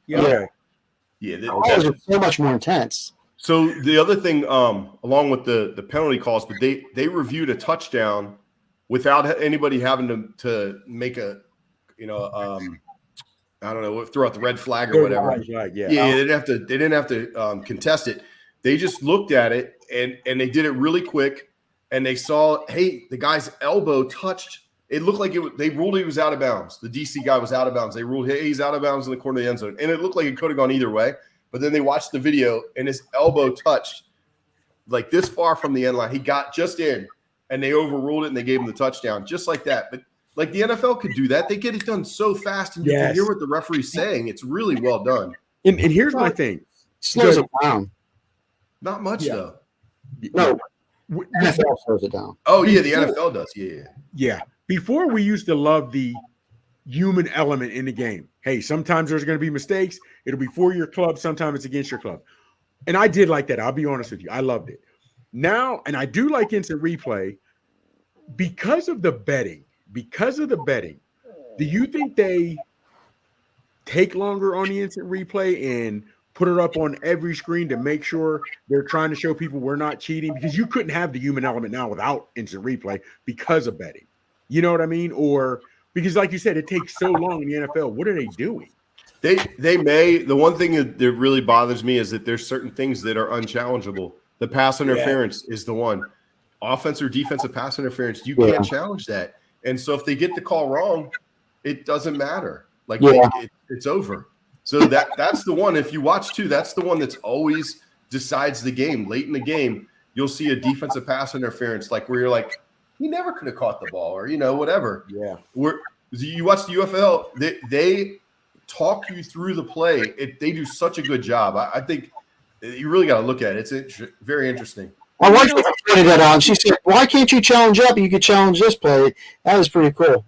Yeah. College is so much more intense. So the other thing, along with the penalty calls, but they reviewed a touchdown without anybody having to make a, I don't know, throw out the red flag or whatever. Right, yeah. They didn't have to contest it. They just looked at it and they did it really quick. And they saw, hey, the guy's elbow touched. It looked like they ruled he was out of bounds. The DC guy was out of bounds. They ruled, hey, he's out of bounds in the corner of the end zone. And it looked like it could have gone either way. But then they watched the video, and his elbow touched like this far from the end line. He got just in, and they overruled it, and they gave him the touchdown just like that. But like the NFL could do that. They get it done so fast, and you can hear what the referee's saying. It's really well done. And here's my thing. Slows it down. Not much, though. No. NFL slows it down. Oh, yeah, the NFL does. Yeah. Before we used to love the human element in the game. Hey, sometimes there's going to be mistakes. It'll be for your club. Sometimes it's against your club. And I did like that. I'll be honest with you. I loved it. Now, and I do like instant replay because of the betting. Do you think they take longer on the instant replay and put it up on every screen to make sure they're trying to show people we're not cheating? Because you couldn't have the human element now without instant replay because of betting. You know what I mean? Or because, like you said, it takes so long in the NFL. What are they doing? They may. The one thing that really bothers me is that there's certain things that are unchallengeable. The pass interference is the one. Offense or defensive pass interference, you can't challenge that. And so if they get the call wrong, it doesn't matter. Like it's over. So that's the one. If you watch too, that's the one that's always decides the game. Late in the game, you'll see a defensive pass interference, like where you're like, he never could have caught the ball, or whatever. Yeah. You watch the UFL, they talk you through the play. They do such a good job. I think you really got to look at it. It's very interesting. My wife pointed that out. She said, "Why can't you challenge up? You could challenge this play." That was pretty cool.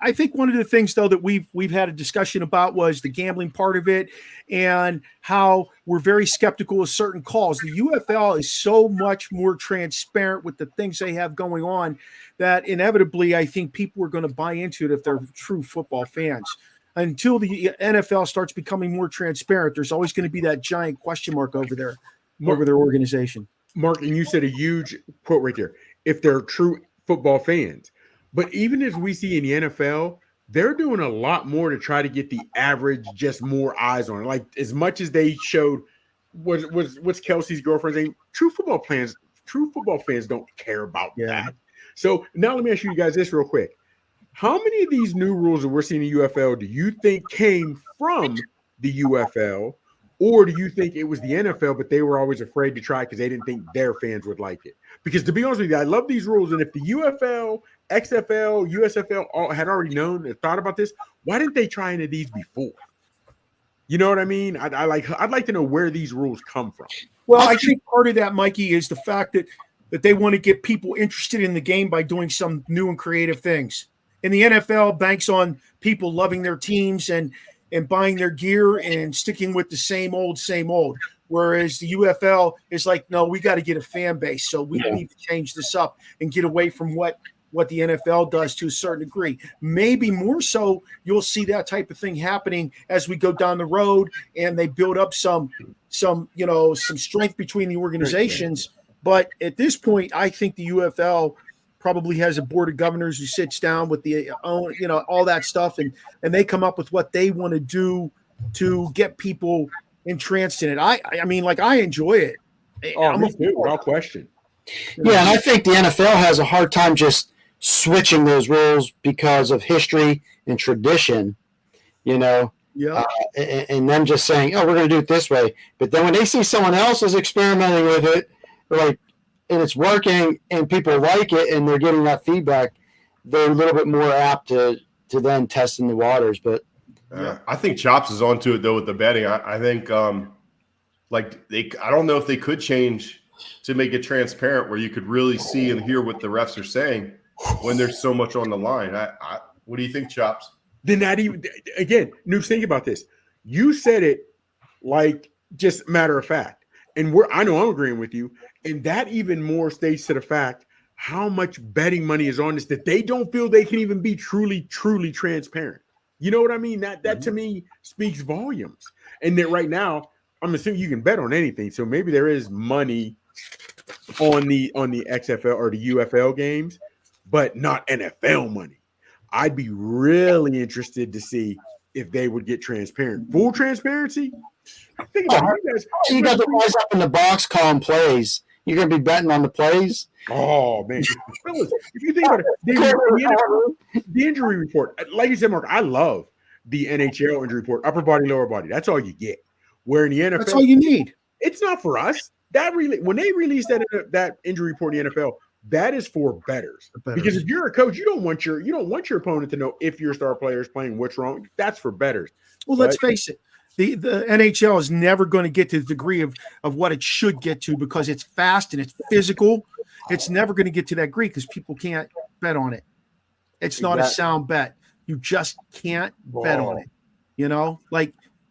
I think one of the things, though, that we've had a discussion about was the gambling part of it and how we're very skeptical of certain calls. The UFL is so much more transparent with the things they have going on that inevitably I think people are going to buy into it if they're true football fans. Until the NFL starts becoming more transparent, there's always going to be that giant question mark over their organization. Mark, and you said a huge quote right there. If they're true football fans. But even as we see in the NFL, they're doing a lot more to try to get the average just more eyes on it. Like as much as they showed what's Kelsey's girlfriend's name, true football fans don't care about that. So now let me ask you guys this real quick. How many of these new rules that we're seeing in the UFL do you think came from the UFL, or do you think it was the NFL, but they were always afraid to try because they didn't think their fans would like it? Because to be honest with you, I love these rules, and if the UFL, XFL, USFL had already known and thought about this, why didn't they try any of these before? You know what I mean? I'd like to know where these rules come from. Well, I think part of that, Mikey, is the fact that they want to get people interested in the game by doing some new and creative things. And the NFL banks on people loving their teams and buying their gear and sticking with the same old. Whereas the UFL is like, no, we got to get a fan base. So we need to change this up and get away from what the NFL does to a certain degree. Maybe more so you'll see that type of thing happening as we go down the road and they build up some strength between the organizations. But at this point, I think the UFL probably has a board of governors who sits down with the all that stuff and they come up with what they want to do to get people entranced in it. I mean, I enjoy it. Me too, without question. Yeah, and I think the NFL has a hard time just switching those rules because of history and tradition, and them just saying, "Oh, we're going to do it this way." But then when they see someone else is experimenting with it, and it's working, and people like it, and they're getting that feedback, they're a little bit more apt to then test in the waters. But I think Chops is onto it though with the betting. I think I don't know if they could change to make it transparent where you could really see and hear what the refs are saying when there's so much on the line. What do you think, Chops? Then not even again, Noobs, think about this. You said it like just matter of fact, and I know I'm agreeing with you, and that even more states to the fact how much betting money is on this that they don't feel they can even be truly transparent. You know what I mean? That to me speaks volumes. And that right now, I'm assuming you can bet on anything. So maybe there is money on the XFL or the UFL games, but not NFL money. I'd be really interested to see if they would get transparent. Full transparency? Think about it. You got the guys up in the box calling plays. You're going to be betting on the plays? Oh, man. Fellas, if you think about it, the injury report, like you said, Mark, I love the NHL injury report, upper body, lower body. That's all you get. Where in the NFL, that's all you need. It's not for us. When they release that injury report in the NFL, that is for bettors. Because if you're a coach, you don't want your opponent to know if your star player is playing what's wrong. That's for bettors. Well, let's face it. The NHL is never going to get to the degree of what it should get to because it's fast and it's physical. It's never going to get to that degree because people can't bet on it. It's not a sound bet. You just can't bet on it.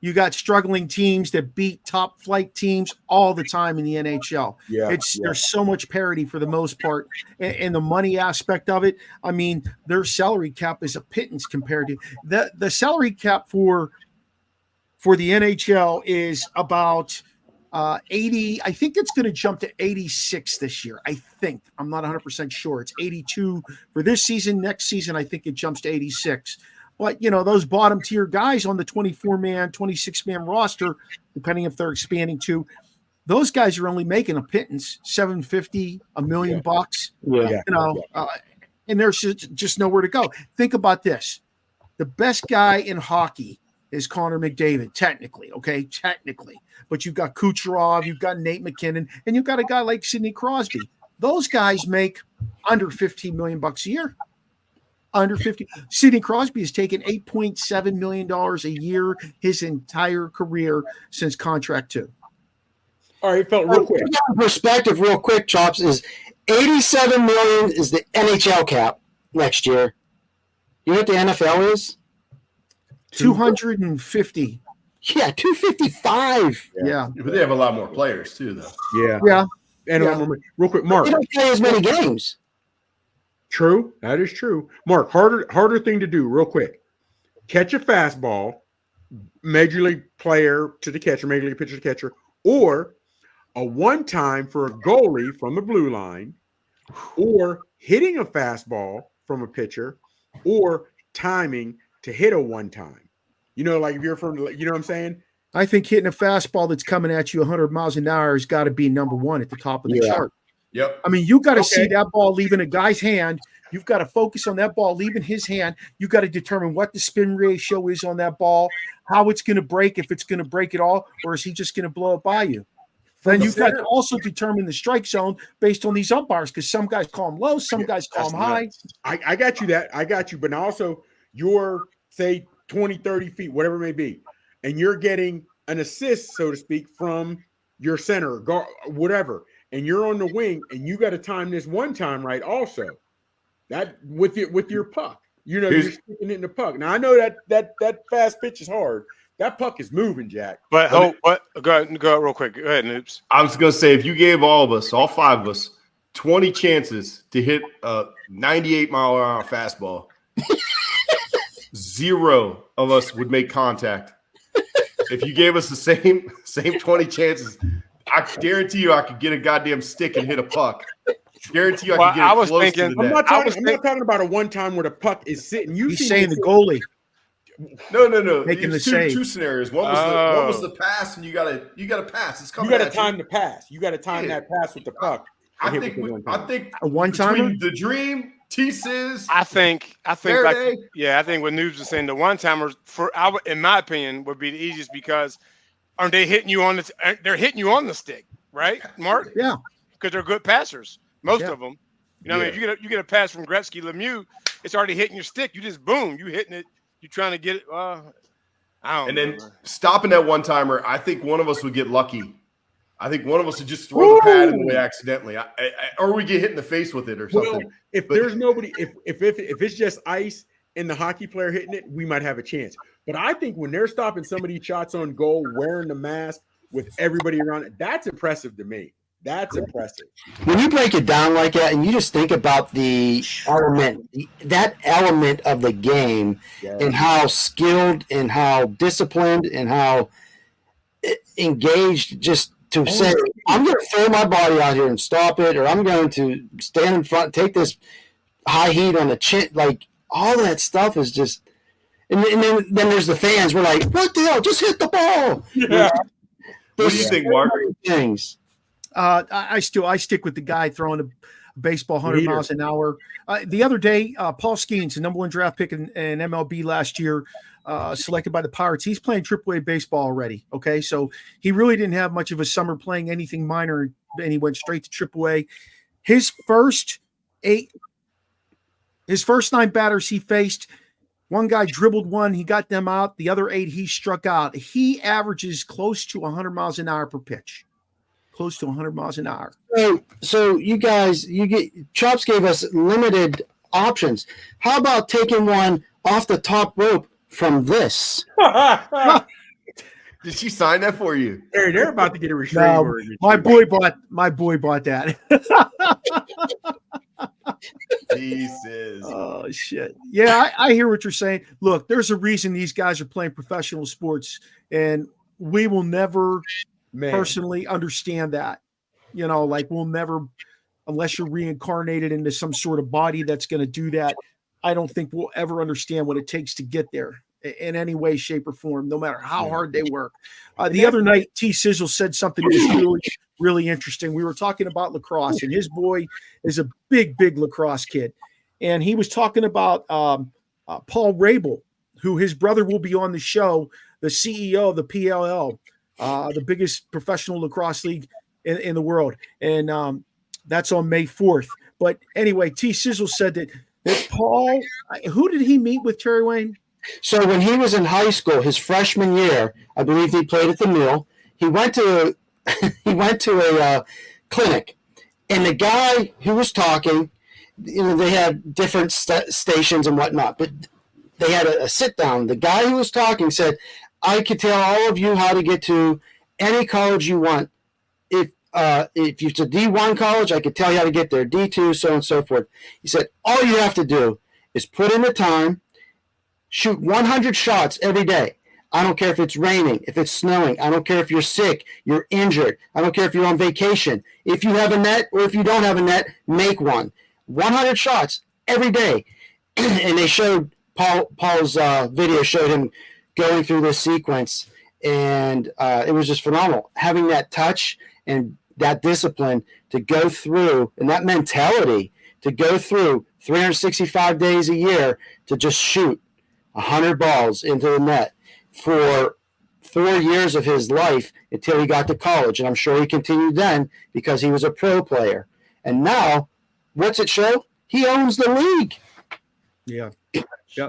You got struggling teams that beat top flight teams all the time in the NHL. There's so much parity for the most part, and the money aspect of it. I mean, their salary cap is a pittance compared to the salary cap for the NHL is about 80. I think it's going to jump to 86 this year. I think. I'm not 100% sure. It's 82 for this season. Next season, I think it jumps to 86. But, those bottom tier guys on the 24-man, 26-man roster, depending if they're expanding to, those guys are only making a pittance, $750, $1 million bucks. And there's just nowhere to go. Think about this. The best guy in hockey is Connor McDavid, technically. But you've got Kucherov, you've got Nate McKinnon, and you've got a guy like Sidney Crosby. Those guys make under $15 million bucks a year. Under 50. Sidney Crosby has taken $8.7 million a year his entire career since contract 2. All right, felt real quick. Perspective, real quick, Chops, is $87 million is the NHL cap next year. You know what the NFL is? 250. Yeah, 255. Yeah. But they have a lot more players too, though. Yeah. And real quick, Mark. They don't play as many games. True. That is true. Mark, harder thing to do, real quick. Catch a fastball, major league player to the catcher, major league pitcher to catcher, or a one-time for a goalie from the blue line, or hitting a fastball from a pitcher, or timing to hit a one-time. Like if you're from, you know what I'm saying? I think hitting a fastball that's coming at you 100 miles an hour has got to be number one at the top of the chart. Yep. I mean, you got to see that ball leaving a guy's hand. You've got to focus on that ball leaving his hand. You got to determine what the spin ratio is on that ball, how it's going to break, if it's going to break at all, or is he just going to blow it by you? Then you've got to also determine the strike zone based on these umpires, because some guys call them low, some guys call them high. I got you that. I got you. But also you're, say, 20, 30 feet, whatever it may be, and you're getting an assist, so to speak, from your center, guard, whatever, and you're on the wing, and you got to time this one time right also. That with your puck. You're sticking it in the puck. Now, I know that fast pitch is hard. That puck is moving, Jack. But go ahead real quick. Go ahead, Noobs. I was going to say, if you gave all five of us, 20 chances to hit a 98-mile-an-hour fastball, 0 of us would make contact. If you gave us the same 20 chances, I guarantee you I could get a goddamn stick and hit a puck. Guarantee you I could get close to the net. I'm not talking about a one-time where the puck is sitting. He's saying the goalie. No. Making the two scenarios. One was the pass, and you gotta pass. It's coming. You gotta time the pass. You gotta time that pass with the puck. I think a one-timer. The Dream, T-Sizz. I think Maradei. I think what Noobs was saying, the one-timers in my opinion would be the easiest, because aren't they hitting you on they're hitting you on the stick, right, Mark? Yeah. Because they're good passers. Most of them. I mean, if you get a pass from Gretzky, Lemieux, it's already hitting your stick. You just boom, you hitting it. You're trying to get it. I don't know. Then stopping that one-timer, I think one of us would get lucky. I think one of us would just throw the pad in the way accidentally, or we get hit in the face with it or something. Well, if there's nobody, if it's just ice and the hockey player hitting it, we might have a chance. But I think when they're stopping some of these shots on goal, wearing the mask with everybody around it, that's impressive to me. That's impressive. When you break it down like that, and you just think about that element of the game, and how skilled and how disciplined and how engaged, just to say, I'm going to throw my body out here and stop it, or I'm going to stand in front, take this high heat on the chin, like all that stuff is just. And then there's the fans. We're like, what the hell? Just hit the ball. Yeah. What do you think, Mark? Things. I stick with the guy throwing a baseball 100 miles an hour. The other day, Paul Skeens, the number 1 draft pick in MLB last year, selected by the Pirates. He's playing AAA baseball already. Okay, so he really didn't have much of a summer playing anything minor, and he went straight to AAA. His first 9 batters he faced, one guy dribbled one, he got them out. The other 8 he struck out. He averages close to 100 miles an hour per pitch. Close to 100 miles an hour. So you guys, Chops gave us limited options. How about taking one off the top rope from this? Did she sign that for you? Hey, they're about to get a restraining No, order. against my you. boy bought that. Jesus. Oh shit. Yeah, I hear what you're saying. Look, there's a reason these guys are playing professional sports, and we will never Man. personally understand that. You know, like we'll never, unless you're reincarnated into some sort of body that's going to do that. I don't think we'll ever understand what it takes to get there in any way, shape, or form, no matter how hard they work. The other night, T Sizzle said something that was really, really interesting. We were talking about lacrosse, and his boy is a big, big lacrosse kid. And he was talking about Paul Rabel, who his brother will be on the show, the CEO of the PLL, the biggest professional lacrosse league in the world. And that's on May 4th. But anyway, T Sizzle said that Paul, who did he meet with, Terry Wayne? So when he was in high school, his freshman year, I believe he played at the Mill. He went to a clinic, and the guy who was talking, you know, they had different stations and whatnot, but they had a sit down. The guy who was talking said, "I could tell all of you how to get to any college you want. If it's a D1 college, I could tell you how to get there. D2, so on and so forth." He said, "All you have to do is put in the time, shoot 100 shots every day. I don't care if it's raining, if it's snowing. I don't care if you're sick, you're injured. I don't care if you're on vacation. If you have a net or if you don't have a net, make one. 100 shots every day." And they showed Paul's video showed him going through this sequence, and it was just phenomenal. Having that touch and that discipline to go through, and that mentality to go through 365 days a year to just shoot 100 balls into the net for 4 years of his life until he got to college. And I'm sure he continued then because he was a pro player. And now, what's it show? He owns the league. Yeah.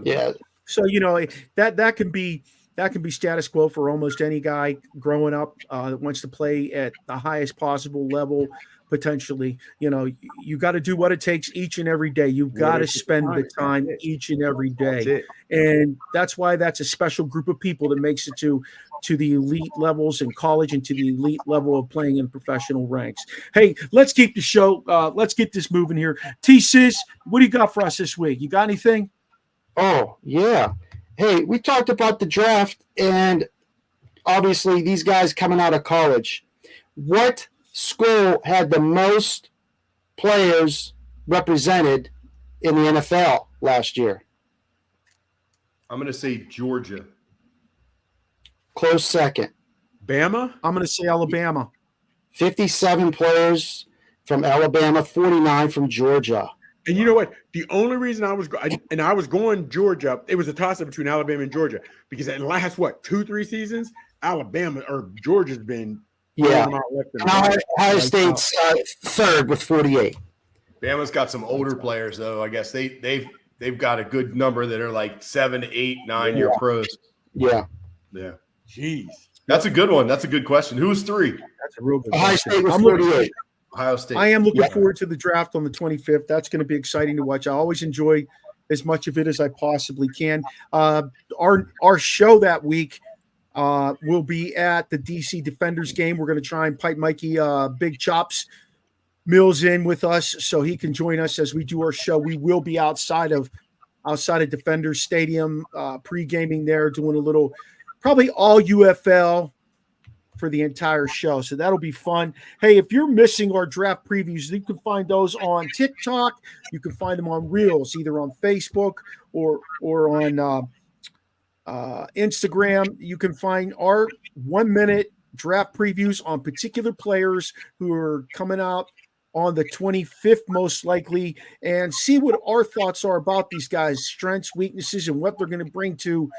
Yeah. So, you know, that can be status quo for almost any guy growing up that wants to play at the highest possible level. Potentially, you know, you got to do what it takes each and every day. You've got to spend the time each and every day, and that's why that's a special group of people that makes it to the elite levels in college and to the elite level of playing in professional ranks. Hey, let's keep the show. Let's get this moving here. T-Sis, what do you got for us this week? You got anything? Oh, yeah. Hey, we talked about the draft, and obviously these guys coming out of college. What school had the most players represented in the NFL last year? I'm going to say Georgia. Close second. Bama? I'm going to say Alabama. 57 players from Alabama, 49 from Georgia. And you know what? The only reason I was going Georgia, it was a toss-up between Alabama and Georgia because in the last, 2-3 seasons, Alabama or Georgia's been Ohio State's third with 48. Bama's got some older players, though. I guess they've got a good number that are like 7, 8, 9-year pros. Yeah. Jeez. That's a good one. That's a good question. Who was 3? That's a real good Ohio question. State was 48. Ohio State. I am looking forward to the draft on the 25th. That's going to be exciting to watch. I always enjoy as much of it as I possibly can. Our show that week will be at the DC Defenders game. We're going to try and pipe Mikey Big Chops Mills in with us so he can join us as we do our show. We will be outside of Defenders Stadium, pre-gaming there, doing a little, probably all UFL for the entire show. So that'll be fun. Hey, if you're missing our draft previews, you can find those on TikTok. You can find them on Reels, either on Facebook or on Instagram. You can find our 1-minute draft previews on particular players who are coming out on the 25th, most likely, and see what our thoughts are about these guys' strengths, weaknesses, and what they're going to bring to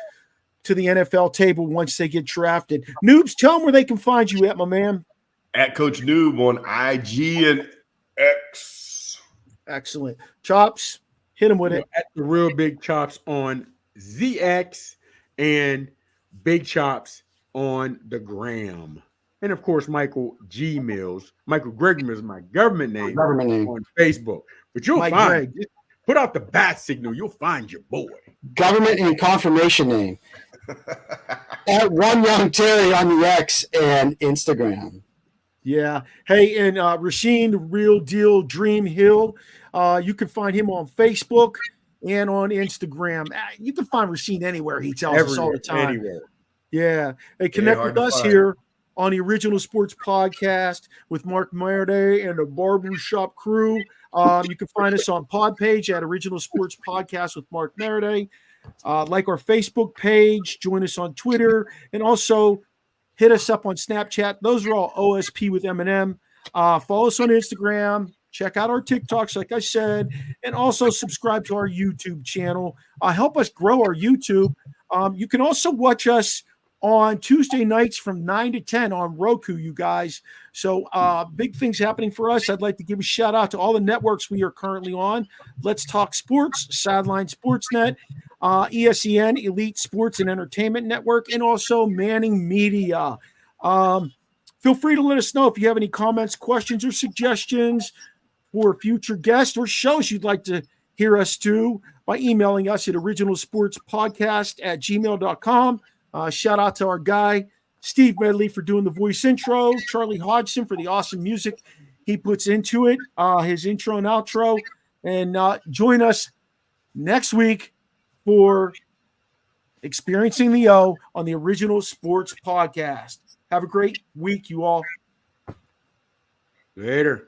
the NFL table once they get drafted. Noobs, tell them where they can find you at, my man. At Coach Noob on IG and X. Excellent. Chops, hit him with it. At the Real Big Chops on ZX and Big Chops on the gram. And, of course, Michael G. Mills. Michael Greg Mills is my government name on Facebook. But you'll find – put out the bat signal. You'll find your boy. Government and confirmation name. At One Young Terry on the X and Instagram. Yeah. Hey, and Rashene, the Real Deal Dream Hill. You can find him on Facebook and on Instagram. You can find Rashene anywhere. He tells us all the time. Anywhere. Yeah. Hey, connect hard with to us find. here on the Original Sports Podcast with Mark Maradei and the Barbershop crew. You can find us on Podpage at Original Sports Podcast with Mark Maradei. Like our Facebook page, join us on Twitter, and also hit us up on Snapchat. Those are all OSP with Eminem. Follow us on Instagram. Check out our TikToks, like I said, and also subscribe to our YouTube channel. Help us grow our YouTube. You can also watch us on Tuesday nights from 9 to 10 on Roku, you guys. So big things happening for us. I'd like to give a shout out to all the networks we are currently on. Let's Talk Sports, Sideline Sportsnet, ESEN, Elite Sports and Entertainment Network, and also Manning Media. Feel free to let us know if you have any comments, questions, or suggestions for future guests or shows you'd like to hear us do by emailing us at originalsportspodcast@gmail.com. Shout out to our guy, Steve Medley, for doing the voice intro, Charlie Hodgson for the awesome music he puts into it, his intro and outro. And join us next week for Experiencing the O on the Original Sports Podcast. Have a great week, you all. Later.